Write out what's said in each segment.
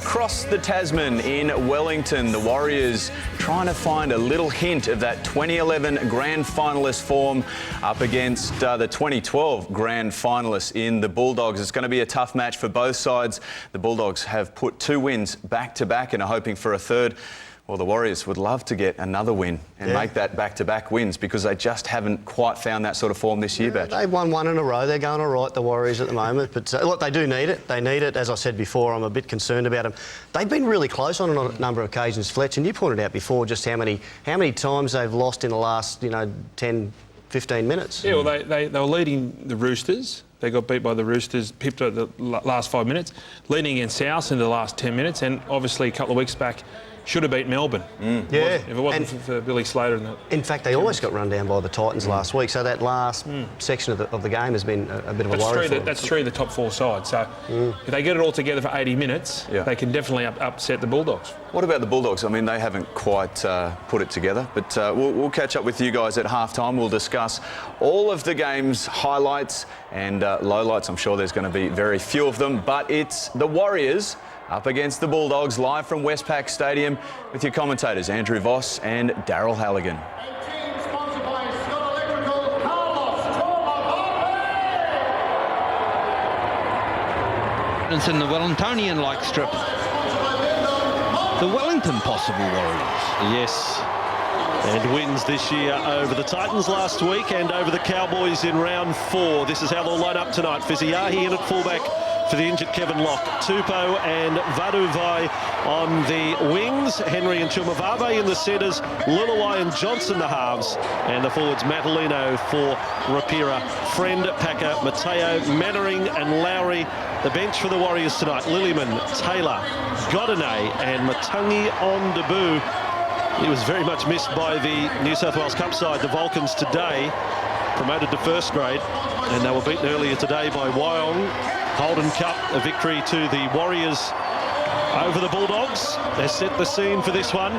Across the Tasman in Wellington, the Warriors trying to find a little hint of that 2011 grand finalist form up against the 2012 grand finalists in the Bulldogs. It's going to be a tough match for both sides. The Bulldogs have put 2 wins back-to-back and are hoping for a third. Well, the Warriors would love to get another win and make that back-to-back wins because they just haven't quite found that sort of form this year, Batch. They've won 1 in a row. They're going all right, the Warriors, at the moment. But look, they do need it. They need it. As I said before, I'm a bit concerned about them. They've been really close on a number of occasions, Fletch, and you pointed out before just how many times they've lost in the last, 10, 15 minutes. Yeah, well, they were leading the Roosters. They got beat by the Roosters, pipped at the last 5 minutes, leading against South in the last 10 minutes, and obviously a couple of weeks back should have beat Melbourne. Yeah. If it wasn't for Billy Slater. And in fact, they almost got run down by the Titans last week, so that last section of the game has been a bit of a worry for them. That's true of the top 4 sides. So if they get it all together for 80 minutes, they can definitely upset the Bulldogs. What about the Bulldogs? I mean, they haven't quite put it together, but we'll catch up with you guys at halftime. We'll discuss all of the game's highlights and lowlights. I'm sure there's going to be very few of them, but it's the Warriors up against the Bulldogs, live from WESTPAC Stadium with your commentators Andrew Voss and Daryl Halligan. In the Wellingtonian-like strip. The Wellington possible Warriors. Yes. And wins this year over the Titans last week and over the Cowboys in round 4. This is how they'll line up tonight. Fiziahi in at fullback for the injured Kevin Locke. Tupou and Vaduvai on the wings. Henry and Chumavave in the centres. Luluai and Johnson the halves. And the forwards Matalino for Rapira. Friend, Packer, Mateo, Mannering and Lowry. The bench for the Warriors tonight. Lillyman, Taylor, Godinay and Matangi on debut. He was very much missed by the New South Wales Cup side, the Vulcans, today. Promoted to first grade. And they were beaten earlier today by Wyong. Holden Cup, a victory to the Warriors over the Bulldogs. They set the scene for this one.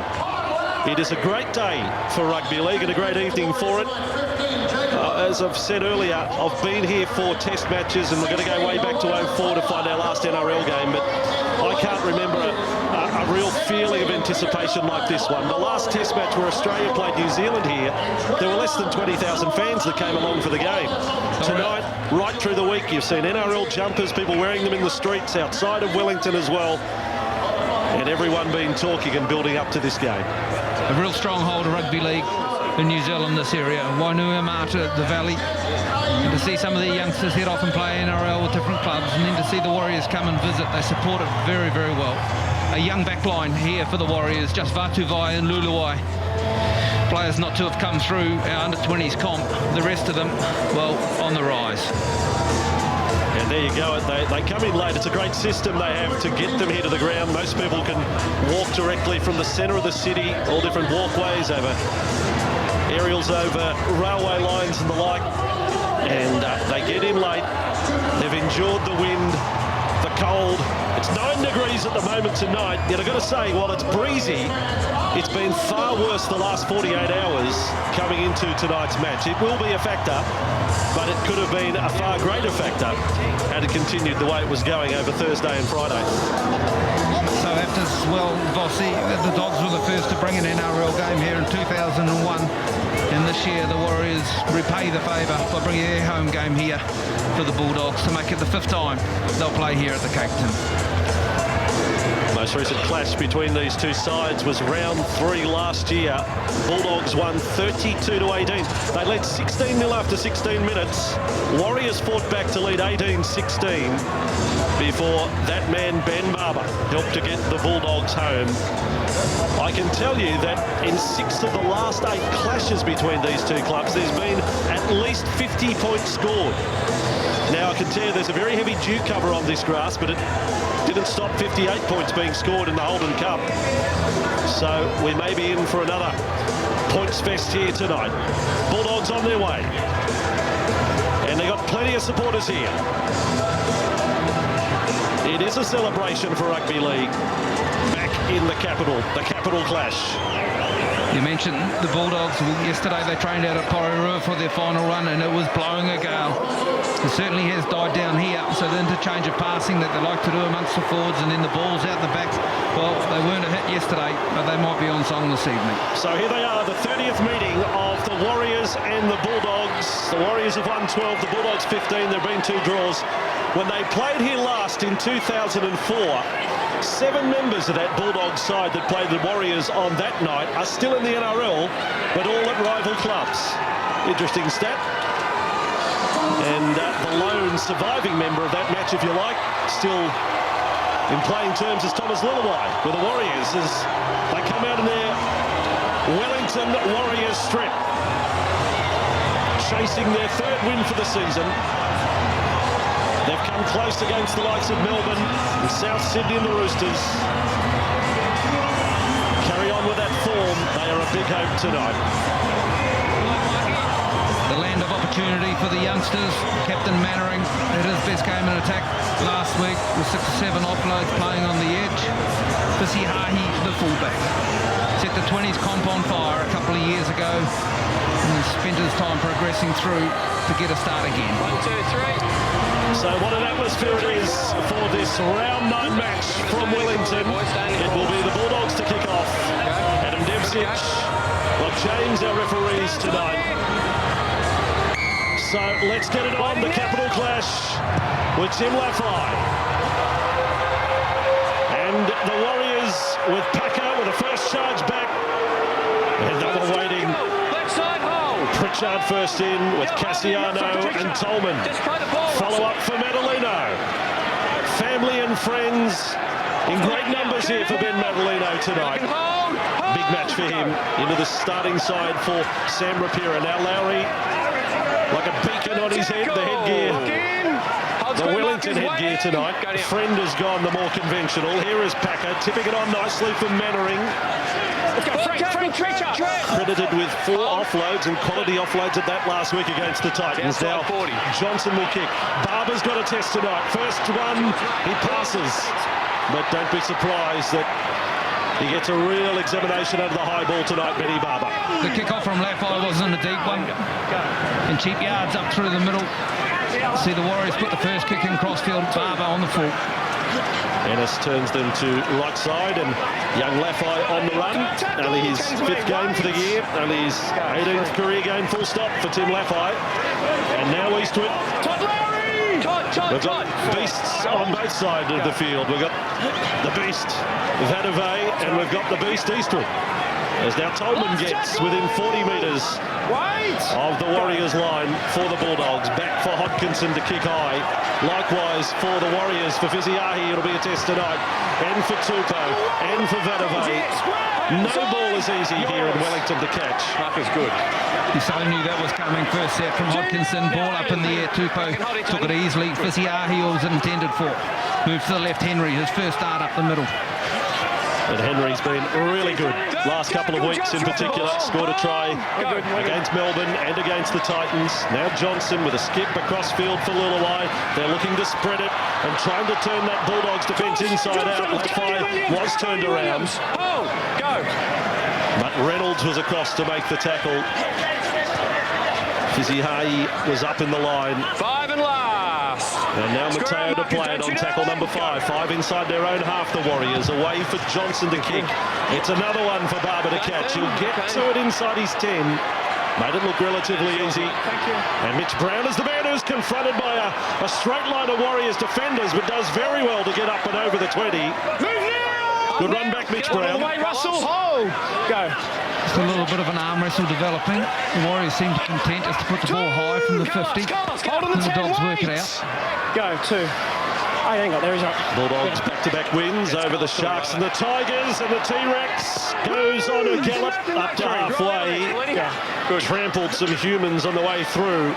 It is a great day for rugby league and a great evening for it. As I've said earlier, I've been here for test matches and we're going to go way back to 04 to find our last NRL game, but I can't remember a real feeling of anticipation like this one. The last test match where Australia played New Zealand here, there were less than 20,000 fans that came along for the game. Tonight, right through the week, you've seen NRL jumpers, people wearing them in the streets outside of Wellington as well, and everyone been talking and building up to this game. A real stronghold of rugby league in New Zealand, this area. Wainuiomata, the Valley. And to see some of the youngsters head off and play NRL with different clubs, and then to see the Warriors come and visit, they support it very, very well. A young backline here for the Warriors, just Vatuvai and Luluai. Players not to have come through our under-20s comp. The rest of them, well, on the rise. And there you go. They come in late. It's a great system they have to get them here to the ground. Most people can walk directly from the centre of the city, all different walkways over aerials, over railway lines and the like. And they get in late. They've endured the wind, the cold. It's 9 degrees at the moment tonight. Yet I've got to say, while it's breezy, it's been far worse the last 48 hours coming into tonight's match. It will be a factor, but it could have been a far greater factor had it continued the way it was going over Thursday and Friday. So after, well, Vossi, the Dogs were the first to bring an NRL game here in 2001. And this year the Warriors repay the favour by bringing their home game here for the Bulldogs to make it the 5th time they'll play here at the Cape Town. Most recent clash between these two sides was round 3 last year. Bulldogs won 32-18. They led 16-0 after 16 minutes. Warriors fought back to lead 18-16 before that man Ben Barber helped to get the Bulldogs home. I can tell you that in 6 of the last 8 clashes between these two clubs, there's been at least 50 points scored. Now, I can tell you there's a very heavy dew cover on this grass, but it didn't stop 58 points being scored in the Holden Cup. So we may be in for another points fest here tonight. Bulldogs on their way. And they've got plenty of supporters here. It is a celebration for rugby league back in the capital clash. You mentioned the Bulldogs. Yesterday they trained out at Porirua for their final run and it was blowing a gale. It certainly has died down here, so the interchange of passing that they like to do amongst the forwards and then the balls out the back, well, they weren't a hit yesterday, but they might be on song this evening. So here they are, the 30th meeting of the Warriors and the Bulldogs. The Warriors have won 12, the Bulldogs 15. There have been 2 draws. When they played here last in 2004, 7 members of that Bulldogs side that played the Warriors on that night are still in the NRL, but all at rival clubs. Interesting stat. And the lone surviving member of that match, if you like, still in playing terms is Thomas Lullaby with the Warriors as they come out in their Wellington Warriors strip, chasing their 3rd win for the season. They've come close against the likes of Melbourne and South Sydney and the Roosters. Carry on with that form. They are a big hope tonight. The land of opportunity for the youngsters. Captain Mannering had his best game in attack last week with 6 or 7 offloads playing on the edge. Fisihahi, the fullback, set the 20s comp on fire a couple of years ago and spent his time progressing through to get a start again. 1, 2, 3. So what an atmosphere it is for this round 9 match from Wellington. It will be the Bulldogs to kick off. Adam Devsic, Rob James, our referees tonight. So let's get it on, the Capital Clash with Tim Laffey. And the Warriors with Packer with a first charge back. And they were waiting. Pritchard first in with Cassiano and Tolman. Follow up for Madalino. Family and friends in great numbers here for Ben Madalino tonight. Big match for him into the starting side for Sam Rapira. Now Lowry, like a beacon on his head, the headgear, the Wellington headgear tonight. Friend has gone the more conventional. Here is Packer, tipping it on nicely for Mannering. Credited with 4 offloads and quality offloads at that last week against the Titans. Now Johnson will kick. Barber's got a test tonight. First one, he passes. But don't be surprised that he gets a real examination out of the high ball tonight, Benny Barber. The kick-off from Laffey wasn't a deep one. And cheap yards up through the middle. See the Warriors put the first kick in crossfield, Barber on the full. Ennis turns them to right side and young Laffey on the run. Only his 5th game for the year, only his 18th career game full stop for Tim Laffey. And now Eastwood. We've got beasts on both sides of the field. We've got the beast Vadavay and we've got the beast Eastwood. As now Tolman gets within 40 metres of the Warriors line for the Bulldogs. Back for Hodkinson to kick high. Likewise for the Warriors, for Fisihahi, it'll be a test tonight. And for Tupou, and for Vadavay. No ball is easy here in Wellington to catch. Parker's good. You so knew that was coming. First set from Hodkinson, ball up in the air. Tupou took it easily. Fisihahi was intended for. Moves to the left, Henry, his first start up the middle. And Henry's been really good last couple of weeks in particular. Scored a try against Melbourne and against the Titans. Now Johnson with a skip across field for Lullaby. They're looking to spread it and trying to turn that Bulldogs defence inside out. Laffey was turned around. But Reynolds was across to make the tackle. Fisihahi was up in the line. 5 and last. And now Mateo to play it on tackle number 5. 5 inside their own half, the Warriors. Away for Johnson to kick. It's another one for Barber to catch. He'll get to it inside his 10. Made it look relatively easy. And Mitch Brown is the man who's confronted by a straight line of Warriors defenders, but does very well to get up and over the 20. Good run back, Mitch Brown. Go. Just a little bit of an arm wrestle developing. The Warriors seem content just to put the ball high from the 50. And the Dogs work it out. Go, 2. Oh, hang on, there he's up. Bulldogs back-to-back wins over the Sharks and the Tigers, and the T-Rex goes on a gallop up to halfway. Good. Trampled some humans on the way through.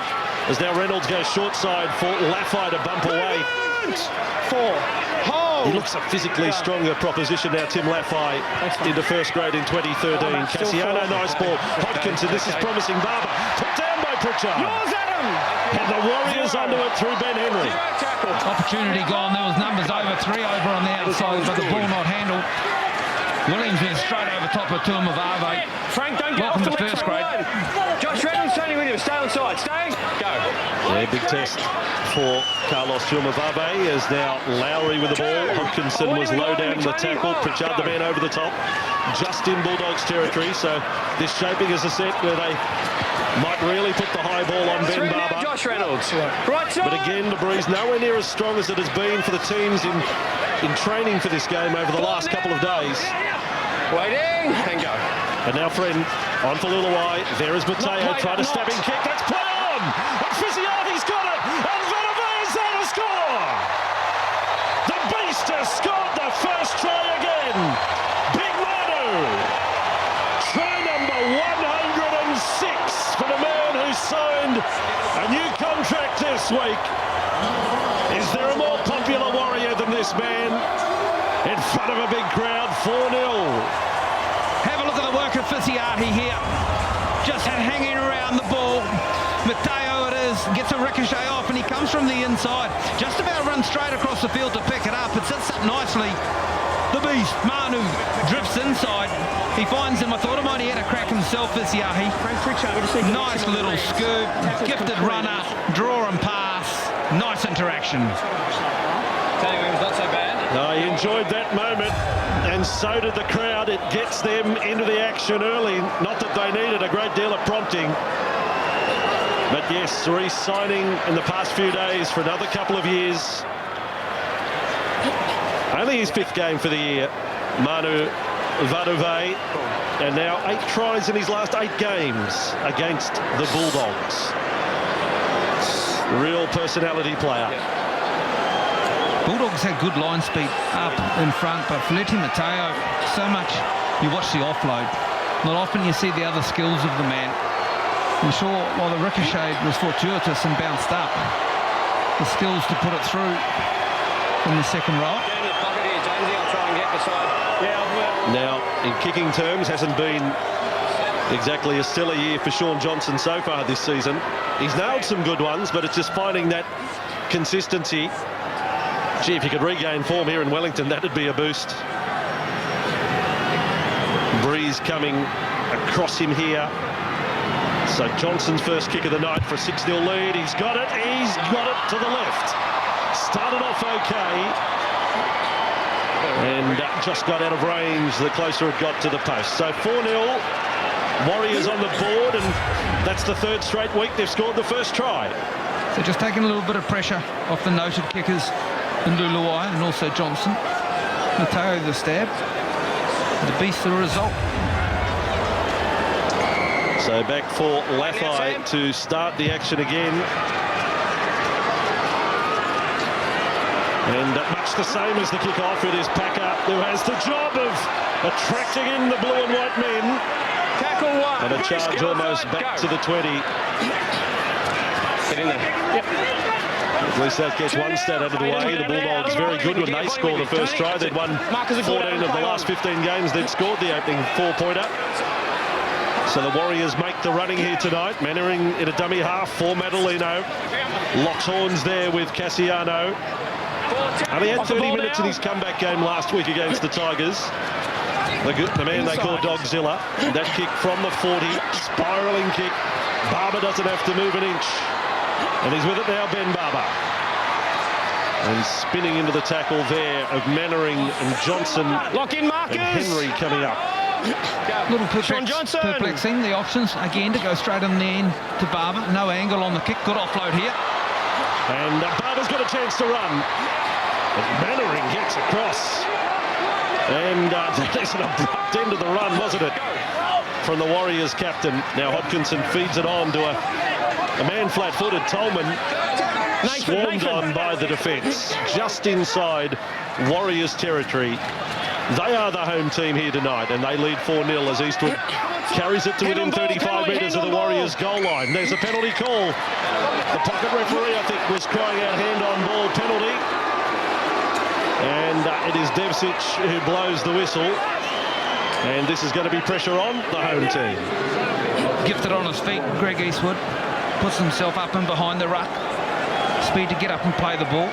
As now Reynolds goes short side for Laffey to bump away. 4. He looks a physically stronger proposition now, Tim Laffey, into first grade in 2013. Cassiano, nice ball. Hodkinson, this is promising. Barber, put down by Pritchard. And the Warriors under it through Ben Henry. Opportunity gone. There was numbers over 3 over on the outside, but the ball not handled. Williams went straight over top of Tuamavave. Frank, don't get Welcome off the to left first side grade. line. Josh Reynolds standing with you. Stay on side. Stay. Go. Yeah, big test for Carlos Tuamavave as now Lowry with the ball. Hodkinson was low down in the tackle. Pritchard the man over the top. Just in Bulldogs territory. So this shaping as a set where they might really put the high ball on Ben Barber. Josh Reynolds. Right side. But again, the breeze nowhere near as strong as it has been for the teams in training for this game over the last couple of days. Waiting and go. And now friend on for Luluai. There is Mateo trying to stabbing kick. That's play on. And Fiziati's got it. And Vanave's there to score. The Beast has scored the first try again. Big Manu. Try number 106 for the man who signed a new contract this week. Is there a more popular Warrior than this man? In front of a big crowd, 4-0. Have a look at the work of Fiziati here. Just hanging around the ball. Mateo it is, gets a ricochet off and he comes from the inside. Just about runs straight across the field to pick it up. It sits up nicely. The Beast, Manu, drifts inside. He finds him. I thought he might have had a crack himself, Fiziati. Nice little scoop. Gifted runner, draw and pass. Nice interaction. Tell you, it was not so bad. He enjoyed that moment, and so did the crowd. It gets them into the action early. Not that they needed a great deal of prompting. But yes, re-signing in the past few days for another couple of years. Only his 5th game for the year, Manu Vaduve. And now 8 tries in his last 8 games against the Bulldogs. Real personality player. Bulldogs had good line speed up in front, but Felipe Mateo, so much you watch the offload. Not often you see the other skills of the man. I'm sure while the ricochet was fortuitous and bounced up, the skills to put it through in the second row. Now, in kicking terms, hasn't been exactly a stellar year for Sean Johnson so far this season. He's nailed some good ones, but it's just finding that consistency. Gee, if you could regain form here in Wellington, that'd be a boost. Breeze coming across him here. So Johnson's first kick of the night for a 6-0 lead. He's got it. He's got it to the left. Started off okay. And just got out of range the closer it got to the post. So 4-0. Warriors on the board, and that's the 3rd straight week they've scored the first try. So just taking a little bit of pressure off the noted kickers in Luluai and also Johnson. Mateo the stab. The Beast the result. So back for Laffey to start the action again. And much the same as the kick-off, it is Packer who has the job of attracting in the blue and white men. Tackle one. And a charge almost back to the 20. Get in there. Yep. At least that gets one stat out of the way. The Bulldogs very good when they score the first try. They'd won 14 of the last 15 games. They'd scored the opening 4-pointer. So the Warriors make the running here tonight. Mannering in a dummy half for Madalino. Locks horns there with Cassiano. Only had 30 minutes in his comeback game last week against the Tigers. The man they call Dogzilla. That kick from the 40. Spiralling kick. Barber doesn't have to move an inch. And he's with it now, Ben Barber. And spinning into the tackle there of Mannering and Johnson. Lock in, Marcus. And Henry coming up. Little perplexing, the options again to go straight in the end to Barber. No angle on the kick, good offload here. And Barber's got a chance to run. But Mannering gets across. And that is an abrupt end of the run, wasn't it? From the Warriors captain. Now Hodkinson feeds it on to a man flat-footed. Tolman swarmed on by the defence. Just inside Warriors territory. They are the home team here tonight, and they lead 4-0 as Eastwood carries it to within 35 metres of the Warriors' goal line. There's a penalty call. The pocket referee, I think, was crying out hand-on-ball penalty. And it is Devcic who blows the whistle. And this is going to be pressure on the home team. Gifted on his feet, Greg Eastwood. Puts himself up and behind the ruck. Speed to get up and play the ball.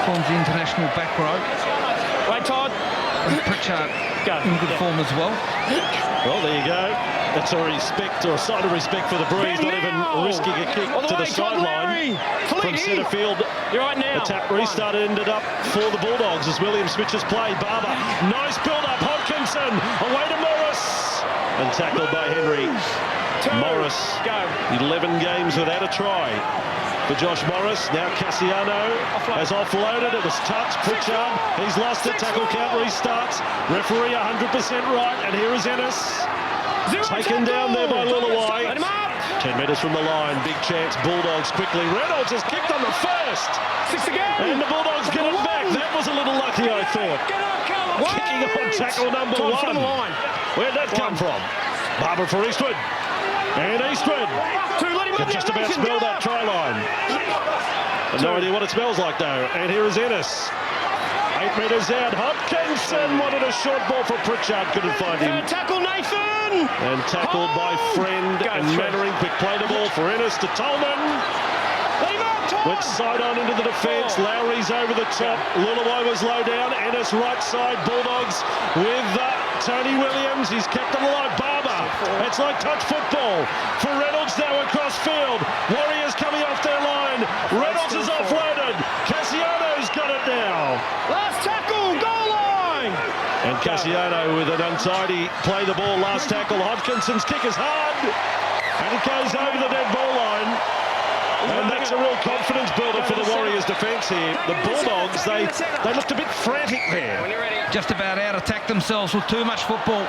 Forms the international back row. Wait, Todd. And Pritchard in good form as well. Well, there you go. That's a respect, or a sign of respect for the Breeze, not even risking a kick to the sideline from centre field. You're right now. The tap restart ended up for the Bulldogs as Williams switches play. Barber, nice build-up. Hodkinson, away to Morris. And tackled by Henry. Morris, 11 games without a try for Josh Morris. Now Cassiano has offloaded. It was touched. Pritchard, he's lost it. Tackle count restarts. Referee 100% right. And here is Ennis. Taken down there by Luluai. 10 metres from the line. Big chance. Bulldogs quickly. Reynolds has kicked on the first. 6 again. And the Bulldogs get it back. That was a little lucky, I thought. Kicking on tackle number 1. Where'd that come from? Barber for Eastwood. And Eastwood can just about smell that try line. No idea what it smells like though. And here is Ennis. 8 metres out. Hodkinson wanted a short ball for Pritchard. Couldn't find him. Tackle Nathan. And tackled by Friend. And Mannering quick play the ball for Ennis to Tolman. Went side on into the defence. Lowry's over the top. Luluai was low down. Ennis right side. Bulldogs with Tony Williams. He's kept them alive. Barber. It's like touch football for Reynolds now across field. Warriors coming off their line. Reynolds is offloaded. Cassiano's got it now. Last tackle, goal line. And Cassiano with an untidy play the ball. Last tackle. Hodkinson's kick is hard. And it goes over the dead ball line. And that's a real confidence builder for the Warriors defence here. The Bulldogs, they looked a bit frantic there. Just about out-attacked themselves with too much football.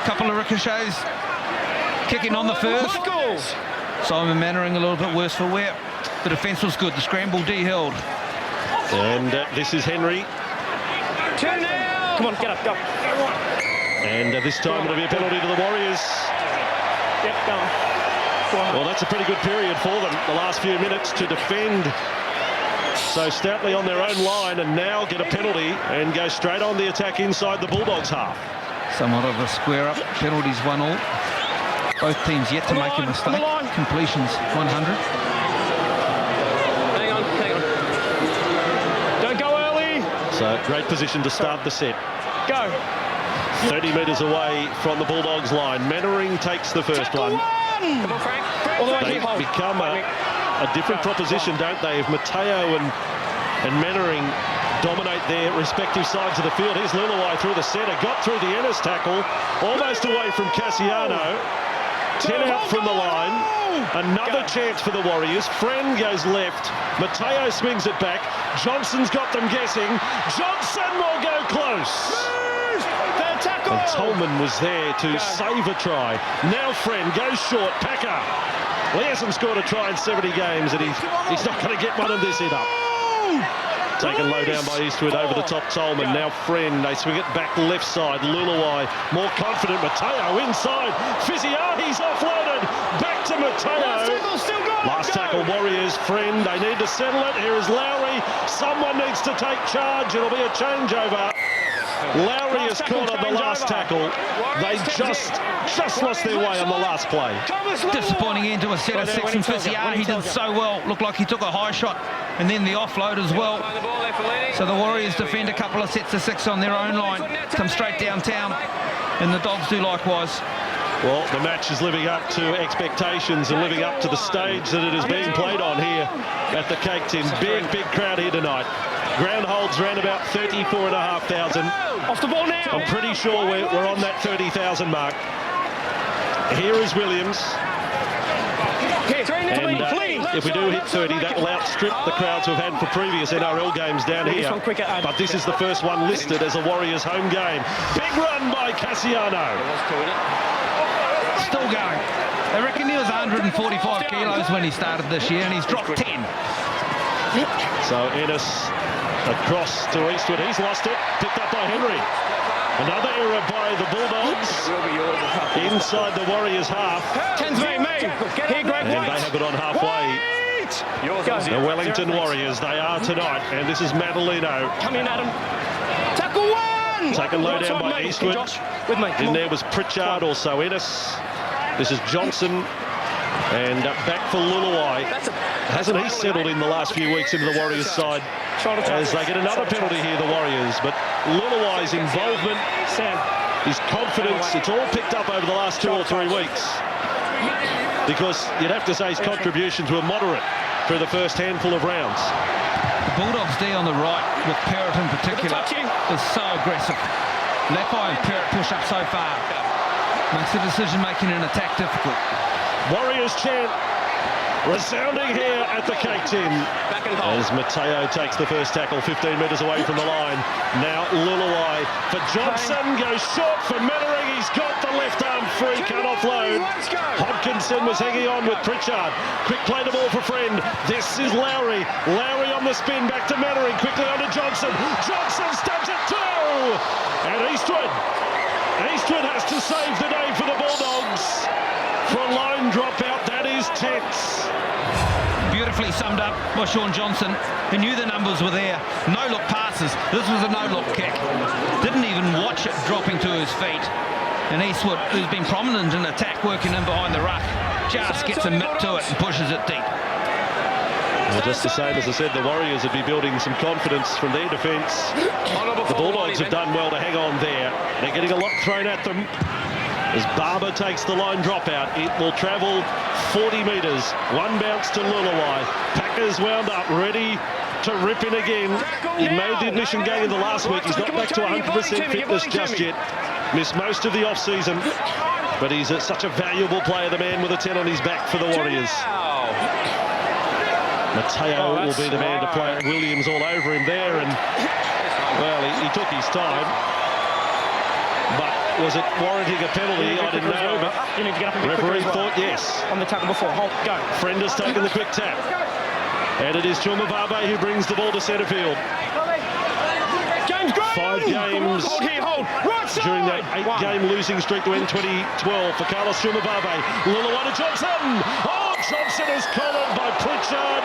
Couple of ricochets. Kicking on the first. Simon Mannering a little bit worse for wear. The defence was good. The scramble D held. And this is Henry. 2 now. Come on, get up, go. And this time it'll be a penalty to the Warriors. Yep, go on. Well, that's a pretty good period for them, the last few minutes to defend so stoutly on their own line and now get a penalty and go straight on the attack inside the Bulldogs half. Somewhat of a square-up. Penalties 1-all. Both teams yet to make a mistake. Completions 100. Hang on. Don't go early. So great position to start the set. Go. 30 metres away from the Bulldogs line. Mannering takes the first one. Come on, Frank. All the way They to become a different proposition, don't they? If Mateo and Mannering dominate their respective sides of the field. Here's Luluai through the centre, got through the Ennis tackle, almost away from Cassiano. 10 out from the line. Another chance for the Warriors. Friend goes left. Mateo swings it back. Johnson's got them guessing. Johnson will go close. And Tolman was there to save a try. Now Friend goes short. Packer. He hasn't scored a try in 70 games, and he's not going to get one of this hit up. Taken low down by Eastwood over the top. Tolman. Now Friend. They swing it back left side. Luluai more confident. Mateo inside. Fiziahi's offloaded. Back to Mateo. Last tackle Warriors. Friend. They need to settle it. Here is Lowry. Someone needs to take charge. It'll be a changeover. Lowry is caught on the last tackle. They just lost their way on the last play. Disappointing into a set of 6 and Fiziahi did so well. Looked like he took a high shot and then the offload as well. So the Warriors defend a couple of sets of 6 on their own line. Come straight downtown and the Dogs do likewise. Well, the match is living up to expectations and living up to the stage that it is being played on here at the Cake Tin. Big crowd here tonight. Ground holds around about 34,500. Off the ball now. I'm pretty sure we're on that 30,000 mark. Here is Williams. And if we do hit 30, that will outstrip the crowds we've had for previous NRL games down here. But this is the first one listed as a Warriors home game. Big run by Cassiano. Still going. I reckon he was 145 kilos when he started this year and he's dropped 10. So Ennis across to Eastwood. He's lost it. Picked up by Henry. Another error by the Bulldogs. Inside the Warriors half. Tens me. Here, Greg and they have it on halfway. The Wellington Warriors, they are tonight. And this is Madalino. Come in, Adam. Tackle 1. Taken low down by Eastwood. With me. In there was Pritchard, also Ennis. This is Johnson. And back for Luluai. Hasn't he settled in the last few weeks into the Warriors side as they get another penalty here, the Warriors. But Luluai's involvement, his confidence, it's all picked up over the last 2 or 3 weeks. Because you'd have to say his contributions were moderate through the first handful of rounds. The Bulldogs D on the right, with Perrott in particular, is so aggressive. Lepai and Perrott push up so far. Makes the decision-making in attack difficult. Warriors chant resounding here at the K10 as Mateo takes the first tackle 15 metres away from the line. Now Luluai for Johnson, goes short for Mannering. He's got the left arm free, can't offload. Hodkinson was hanging on with Pritchard. Quick play the ball for Friend. This is Lowry. Lowry on the spin, back to Mannering, quickly on to Johnson. Johnson stabs it too! And Eastwood has to save the day for the Bulldogs. For a line dropout, that is tense. Beautifully summed up by Sean Johnson. He knew the numbers were there. No-look passes. This was a no-look kick. Didn't even watch it dropping to his feet. And Eastwood, who's been prominent in attack, working in behind the ruck, just gets a mitt to it and pushes it deep. Well, just the same as I said, the Warriors would be building some confidence from their defence. The Bulldogs have done well to hang on there. They're getting a lot thrown at them. As Barber takes the line dropout, it will travel 40 metres. One bounce to Luluai. Packers wound up, ready to rip in again. He made the admission game in the last week. He's not back to 100% fitness just yet. Missed most of the off-season, but he's such a valuable player, the man with a 10 on his back for the Warriors. Mateo will be the man to play it. Williams all over him there, and, well, he took his time. But was it warranting a penalty? I didn't know, but referee thought yes. On the tackle before, hold, go. Friend has taken the quick tap. And it is Chumababe who brings the ball to centre field. 5 games during that 8-game losing streak to end 2012 for Carlos Chumababe. Luluai to Johnson. Oh, Johnson is collared by Pritchard.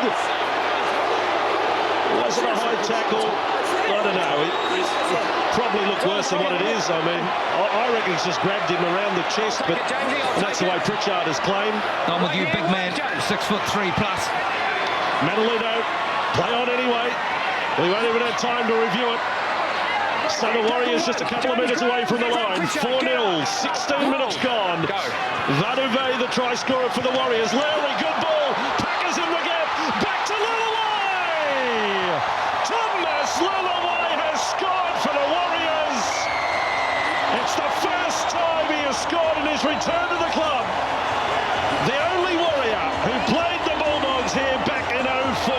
Was it a high tackle? I don't know. It probably looked worse than what it is. I mean, I reckon he's just grabbed him around the chest, but that's the way Pritchard has claimed. I'm with you, big man, 6'3" plus. Manolino, play on anyway. We won't even have time to review it. So the Warriors just a couple of minutes away from the line. 4-0, 16 minutes gone. Vaduve, the try scorer for the Warriors. Lowry, good ball. Packers in the gap. Back to Luluai. Thomas Luluai has scored for the Warriors. It's the first time he has scored in his return to the club. The only Warrior who played the Bulldogs here back in 04.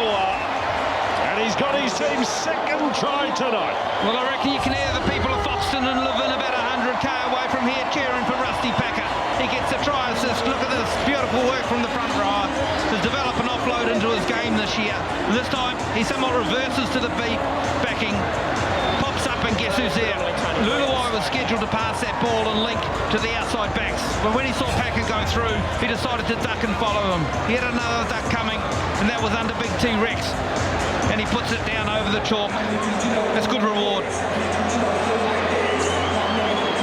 And he's got his team's second try tonight. Well, I reckon you can hear the people of Foxton and Levin about 100k away from here cheering for Rusty Packer. He gets a try assist. Look at this beautiful work from the front row to develop an offload into his game this year. And this time he somewhat reverses to the backing, pops up, and guess who's there? Luluai was scheduled to pass that ball and link to the outside backs, but when he saw Packer go through, he decided to duck and follow him. He had another duck coming, and that was under Big T-Rex. And he puts it down over the chalk. That's good reward.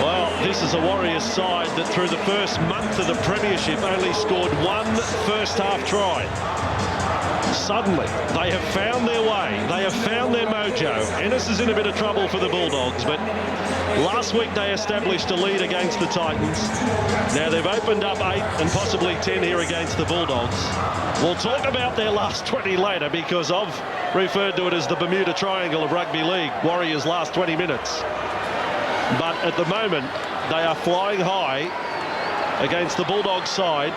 Well, this is a Warriors side that through the first month of the premiership only scored one first-half try. Suddenly, they have found their way. They have found their mojo. Ennis is in a bit of trouble for the Bulldogs, but last week they established a lead against the Titans. Now they've opened up 8 and possibly 10 here against the Bulldogs. We'll talk about their last 20 later because I've referred to it as the Bermuda Triangle of rugby league, Warriors' last 20 minutes. But at the moment, they are flying high against the Bulldogs side.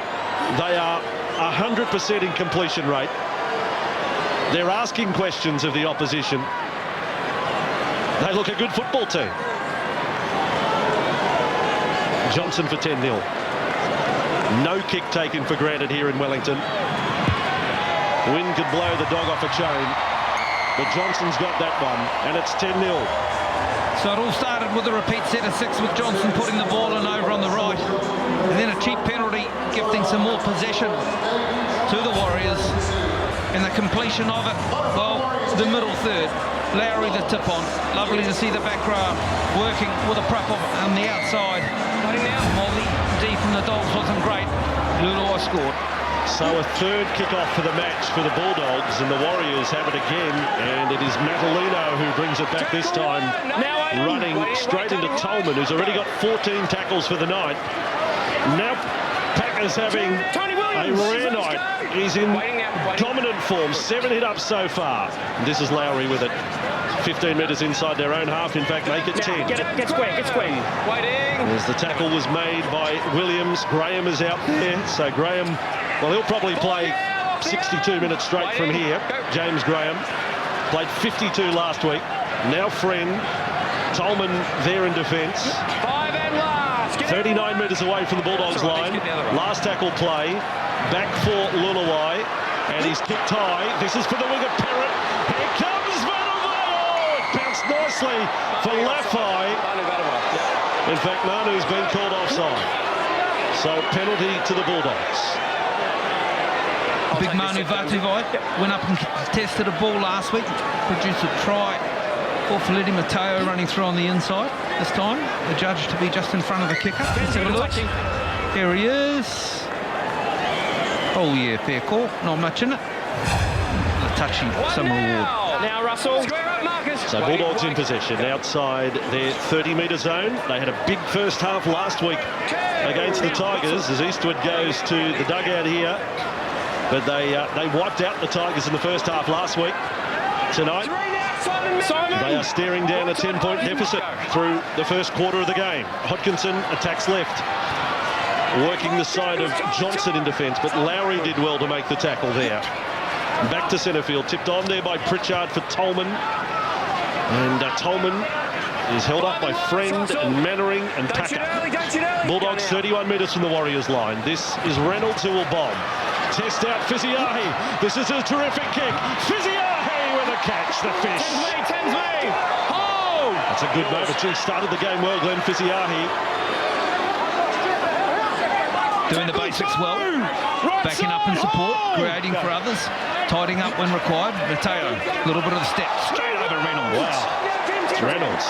They are 100% in completion rate. They're asking questions of the opposition. They look a good football team. Johnson for 10-0. No kick taken for granted here in Wellington. Wind could blow the dog off a chain, but Johnson's got that one, and it's 10-0. So it all started with a repeat set of 6 with Johnson putting the ball in over on the right, and then a cheap penalty gifting some more possession to the Warriors. And the completion of it, well, the middle third. Lowry the tip on. Lovely to see the back row working with a prop on the outside. While the D from the Dogs wasn't great, Luluai scored. So a third kick-off for the match for the Bulldogs, and the Warriors have it again, and it is Matalino who brings it back this time, running straight into Tolman, who's already got 14 tackles for the night. Now Packers having a rare night. He's in dominant form, 7 hit-ups so far. And this is Lowry with it. 15 metres inside their own half, in fact, make it 10. Get square. Waiting. As the tackle was made by Williams, Graham is out there. So Graham, well, he'll probably play 62 minutes straight from here. James Graham played 52 last week. Now Friend, Tolman there in defence. 39 metres away from the Bulldogs line. Last tackle play, back for Lulawai, and he's kicked high. This is for the winger Parrott. Here comes Vanavai. It bounced nicely for Lafai. In fact, Manu's been called offside. So penalty to the Bulldogs. Big Manu Vatuvai went up and tested a ball last week, produced a try for Feleti Mateo running through on the inside. This time, the judge to be just in front of the kicker. Let's have a look. There he is. Oh yeah, fair call. Not much in it. The touchy, some reward. Now Russell. So Bulldogs in possession outside their 30-metre zone. They had a big first half last week against the Tigers as Eastwood goes to the dugout here. But they wiped out the Tigers in the first half last week. Tonight, they are staring down a 10-point deficit through the first quarter of the game. Hodkinson attacks left, working the side of Johnson in defence, but Lowry did well to make the tackle there. Back to centre field, tipped on there by Pritchard for Tolman. And Tolman is held up by Friend and Mannering and Packer. Bulldogs 31 metres from the Warriors line. This is Reynolds who will bomb. Test out Fiziahi. This is a terrific kick. Fiziahi with a catch, the fish. Tens me. Oh! That's a good moment. He started the game well, Glenn Fiziahi. Doing the basics well, backing up in support, creating for others, tidying up when required. Mateo, a little bit of the step, straight over Reynolds. Wow, it's Reynolds.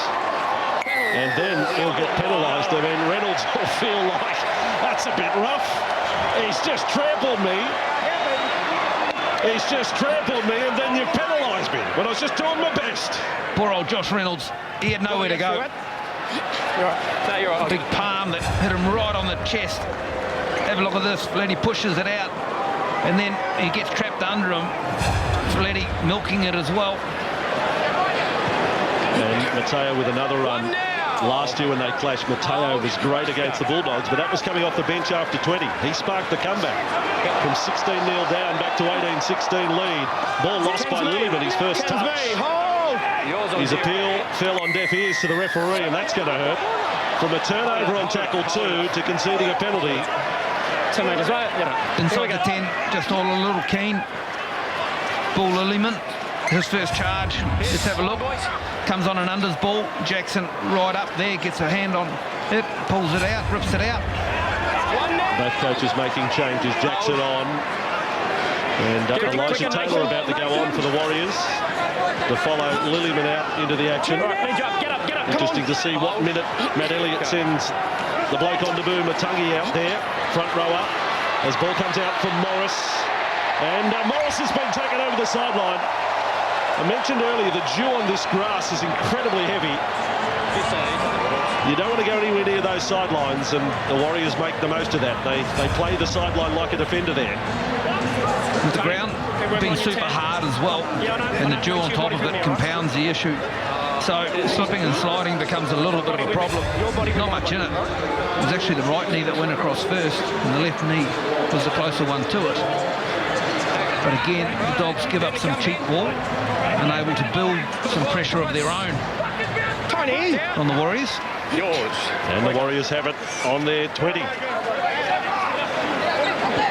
And then he'll get penalised. I mean, Reynolds will feel like that's a bit rough. He's just trampled me. He's just trampled me, and then you penalised me when I was just doing my best. Poor old Josh Reynolds, he had nowhere to go. You're right. No, you're right. A big palm that hit him right on the chest. Have a look at this. Feleti pushes it out, and then he gets trapped under him. Feleti milking it as well. And Mateo with another run. Last year when they clashed, Mateo was great against the Bulldogs, but that was coming off the bench after 20. He sparked the comeback from 16-0 down back to 18-16 lead. Ball lost by Lillyman, his first touch. His appeal fell on deaf ears to the referee, and that's going to hurt. From a turnover on tackle 2 to conceding a penalty. Inside the 10, just all a little keen. Ball Lillyman, his first charge. Let's have a look. Comes on an unders ball. Jackson right up there, gets a hand on it, pulls it out, rips it out. Both coaches making changes. Jackson on. And Elijah Taylor about to go on for the Warriors to follow Lillyman out into the action. Interesting to see what minute Matt Elliott sends the bloke on debut, Matangi out there, front rower, as ball comes out from Morris. And Morris has been taken over the sideline. I mentioned earlier the dew on this grass is incredibly heavy. You don't want to go anywhere near those sidelines, and the Warriors make the most of that. They play the sideline like a defender there. The ground being super hard as well, and the dew on top of it compounds the issue. So slipping and sliding becomes a little bit of a problem. Not much in it. It was actually the right knee that went across first, and the left knee was the closer one to it. But again, the Dogs give up some cheap ball and able to build some pressure of their own on the Warriors. And the Warriors have it on their 20.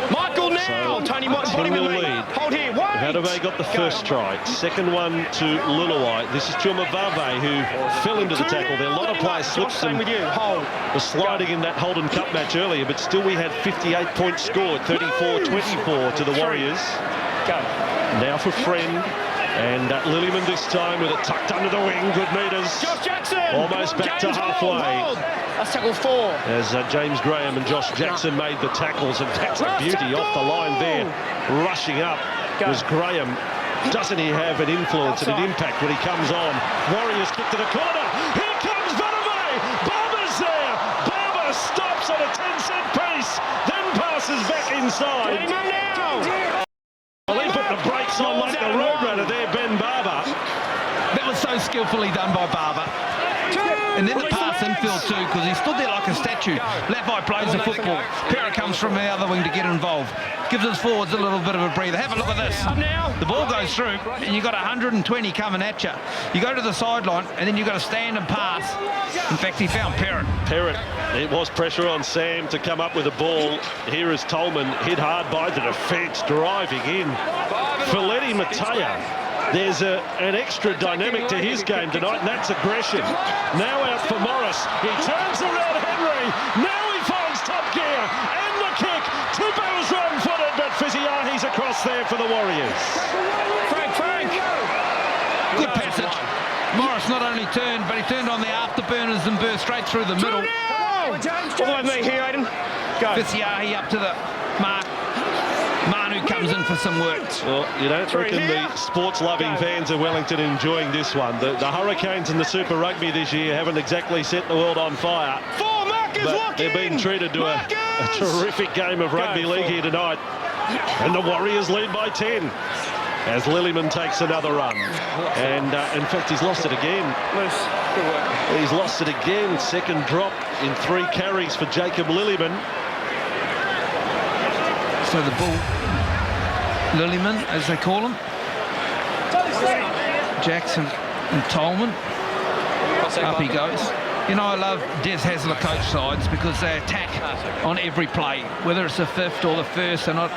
Michael now! Tony Michael Hold here. Hadaway got the first try. Second one to Lulawai. This is Chumavave who fell into the tackle there. A lot of players slipped and was sliding in that Holden Cup match earlier, but still we had 58 points scored, 34-24 to the Warriors. Now for Friend. And Lillyman this time with it tucked under the wing. Good metres. Josh Jackson. Almost back to halfway. That's tackle 4. As James Graham and Josh Jackson made the tackles. And that's a beauty off the line there. Rushing up was Graham. Doesn't he have an influence and an impact when he comes on? Warriors kick to the corner. Here comes Vandermeer. Barber's there. Barber stops on a 10-cent piece. Then passes back inside. Let him up now. Well, he put the brakes on like the roadrunner there, Ben Barber. That was so skillfully done by Barber. And then the pass infield too, because he stood there like a statue. Laffey plays the football. Perrott comes from the other wing to get involved. Gives his forwards a little bit of a breather. Have a look at this. The ball goes through, and you've got 120 coming at you. You go to the sideline, and then you've got to stand and pass. In fact, he found Perrott. Perrott, it was pressure on Sam to come up with the ball. Here is Tolman, hit hard by the defence, driving in. Feletti Matea. There's an extra dynamic to his game tonight, and that's aggression. Now out for Morris. He turns around Henry. Now he finds top gear. And the kick. Tupou's wrong-footed, but Fiziahi's across there for the Warriors. Frank. Good passage. Morris not only turned, but he turned on the afterburners and burst straight through the middle. All the way to me here, Aiden. Go. Fiziahi up to the mark. Manu comes in for some work. Well, you don't reckon the sports-loving fans of Wellington enjoying this one. The Hurricanes and the Super Rugby this year haven't exactly set the world on fire. But they're being treated to a terrific game of rugby league here tonight. And the Warriors lead by 10 as Lillyman takes another run. And in fact, he's lost it again. He's lost it again. Second drop in 3 carries for Jacob Lillyman. So the ball, Lillyman, as they call him, Jackson and Tolman, up he goes. You know, I love Des Hasler coach sides because they attack on every play, whether it's the 5th or the 1st. They're not,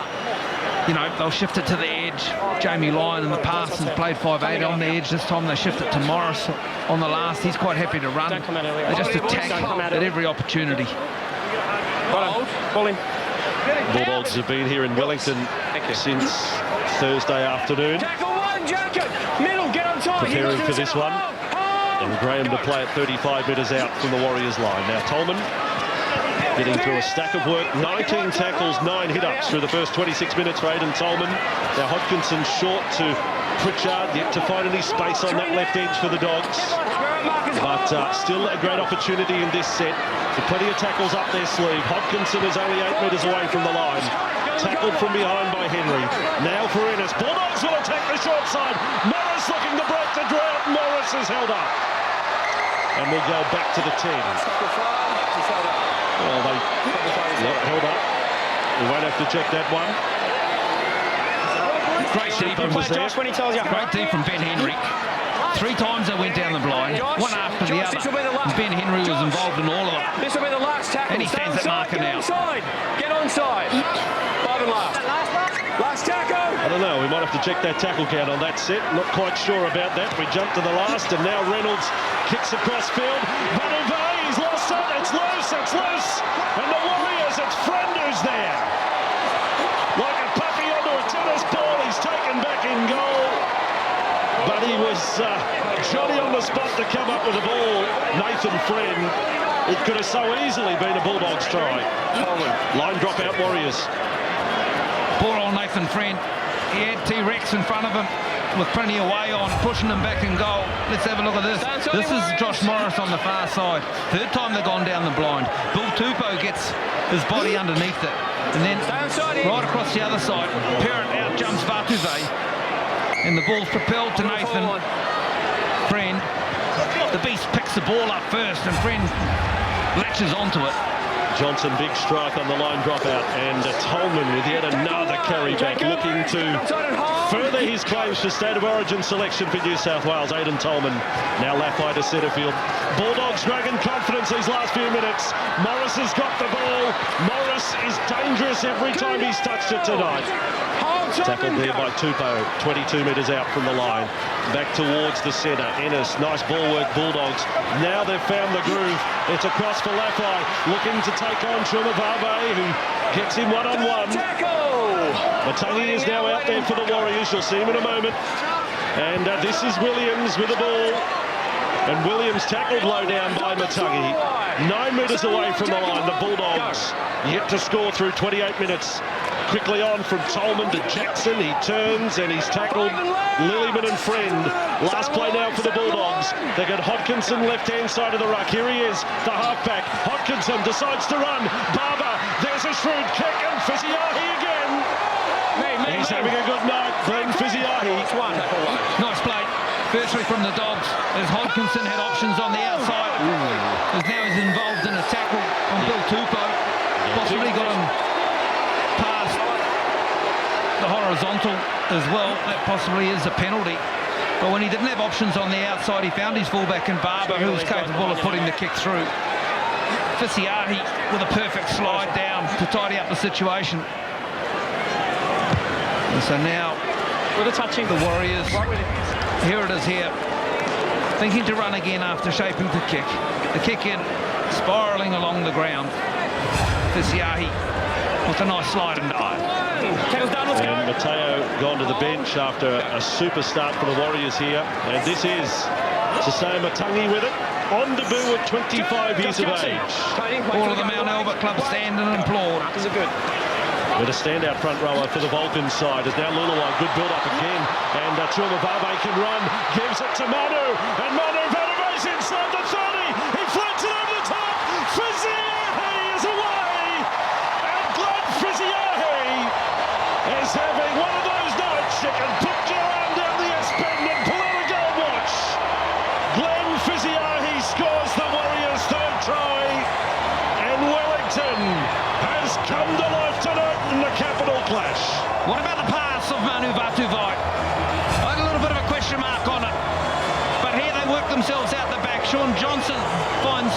you know, they'll shift it to the edge. Jamie Lyon in the past has played 5'8" on the edge. This time they shift it to Morris on the last. He's quite happy to run. They just attack at every opportunity. Ball in. Bulldogs have been here in Wellington since Thursday afternoon. Tackle 1, Jacob. Middle, get on time. Preparing for this one. And Graham to play at 35 metres out from the Warriors line. Now Tolman getting through a stack of work. 19 tackles, 9 hit-ups through the first 26 minutes for Aidan Tolman. Now Hodgkinson short to Pritchard, yet to find any space on that left edge for the Dogs. But still a great opportunity in this set. With plenty of tackles up their sleeve. Hodgkinson is only 8 metres away from the line. Tackled from behind by Henry. Now for Ennis. Bulldogs will attack the short side. Morris looking to break the drought. Morris is held up. And we'll go back to the 10. Well, they held up. We won't have to check that one. Great deep from Ben Henry. 3 times they went down the blind, one after the other. And Ben Henry was involved in all of them. This will be the last tackle. And he stands at marker now. Get onside. 5 and last. Last tackle. I don't know, we might have to check that tackle count on that set. Not quite sure about that. We jump to the last, and now Reynolds kicks across field. Vandermeer, he's lost it. It's loose. And the Warriors, it's Friend who's there. Like a puppy onto a tennis ball, he's taken back in goal. But he was Johnny on the spot to come up with the ball. Nathan Friend. It could have so easily been a Bulldogs try. Line drop out Warriors. Poor old Nathan Friend. He had T-Rex in front of him with plenty of way on, pushing him back in goal. Let's have a look at this. This is Josh Morris on the far side. 3rd time they've gone down the blind. Bill Tupou gets his body underneath it. And then right across the other side, Perrott out jumps Vatuve. And the ball's propelled to Nathan Friend. The Beast picks the ball up first and Friend latches onto it. Johnson, big strike on the line dropout, and Tolman with yet another carry back, looking to further his claims for State of Origin selection for New South Wales. Aidan Tolman, now Laffey to centre field. Bulldogs dragging confidence these last few minutes. Morris has got the ball. Morris is dangerous every time he's touched it tonight. Tackled there by Tupou, 22 metres out from the line. Back towards the centre. Ennis, nice ball work, Bulldogs. Now they've found the groove. It's across for Laffey, looking to take on Shumavave, who gets him one-on-one. Matangi is now out there for the Warriors. You'll see him in a moment. And this is Williams with the ball. And Williams tackled low down by Matangi. 9 metres away from the line. The Bulldogs yet to score through 28 minutes. Quickly on from Tolman to Jackson. He turns and he's tackled Lillyman and Friend. Last play now for the Bulldogs. They got Hodkinson left-hand side of the ruck. Here he is, the halfback. Hodkinson decides to run. Barber, there's a shrewd kick, and Fiziahi again. He's having a good night, Glenn Fiziahi. Nice play. Firstly from the Dogs, as Hodkinson had options on the outside. As now he's involved in a tackle on Bill Tupou. Possibly got him past the horizontal as well. That possibly is a penalty. But when he didn't have options on the outside, he found his fullback in Barber, who was capable of putting the kick through. Fiziahi with a perfect slide down to tidy up the situation. And so now the Warriors, here it is here, thinking to run again after shaping to kick. The kick in, spiralling along the ground. Fiziahi with a nice slide and dive. And Mateo gone to the bench after a super start for the Warriors here. And this is Sasaya Matangi with it, on debut at 25 years of age. All of the Mount Albert club stand and applaud. With a standout front rower for the Vulcan side. As now Luluai, good build-up again. And Chuma Vabe can run, gives it to Manu. And Manu Vadave's inside the 30. He floats it over the top. Fiziahi is away. And Glenn Fiziahi is having one of those nights you can put your arm down the S-bend and pull out a gold watch. Glenn Fiziahi scores the Warriors' third try. And Wellington has come to life tonight in the Capital Clash. What about the pass of Manu Vatuvai? I had a little bit of a question mark on it. But here they work themselves out the back. Sean Johnson finds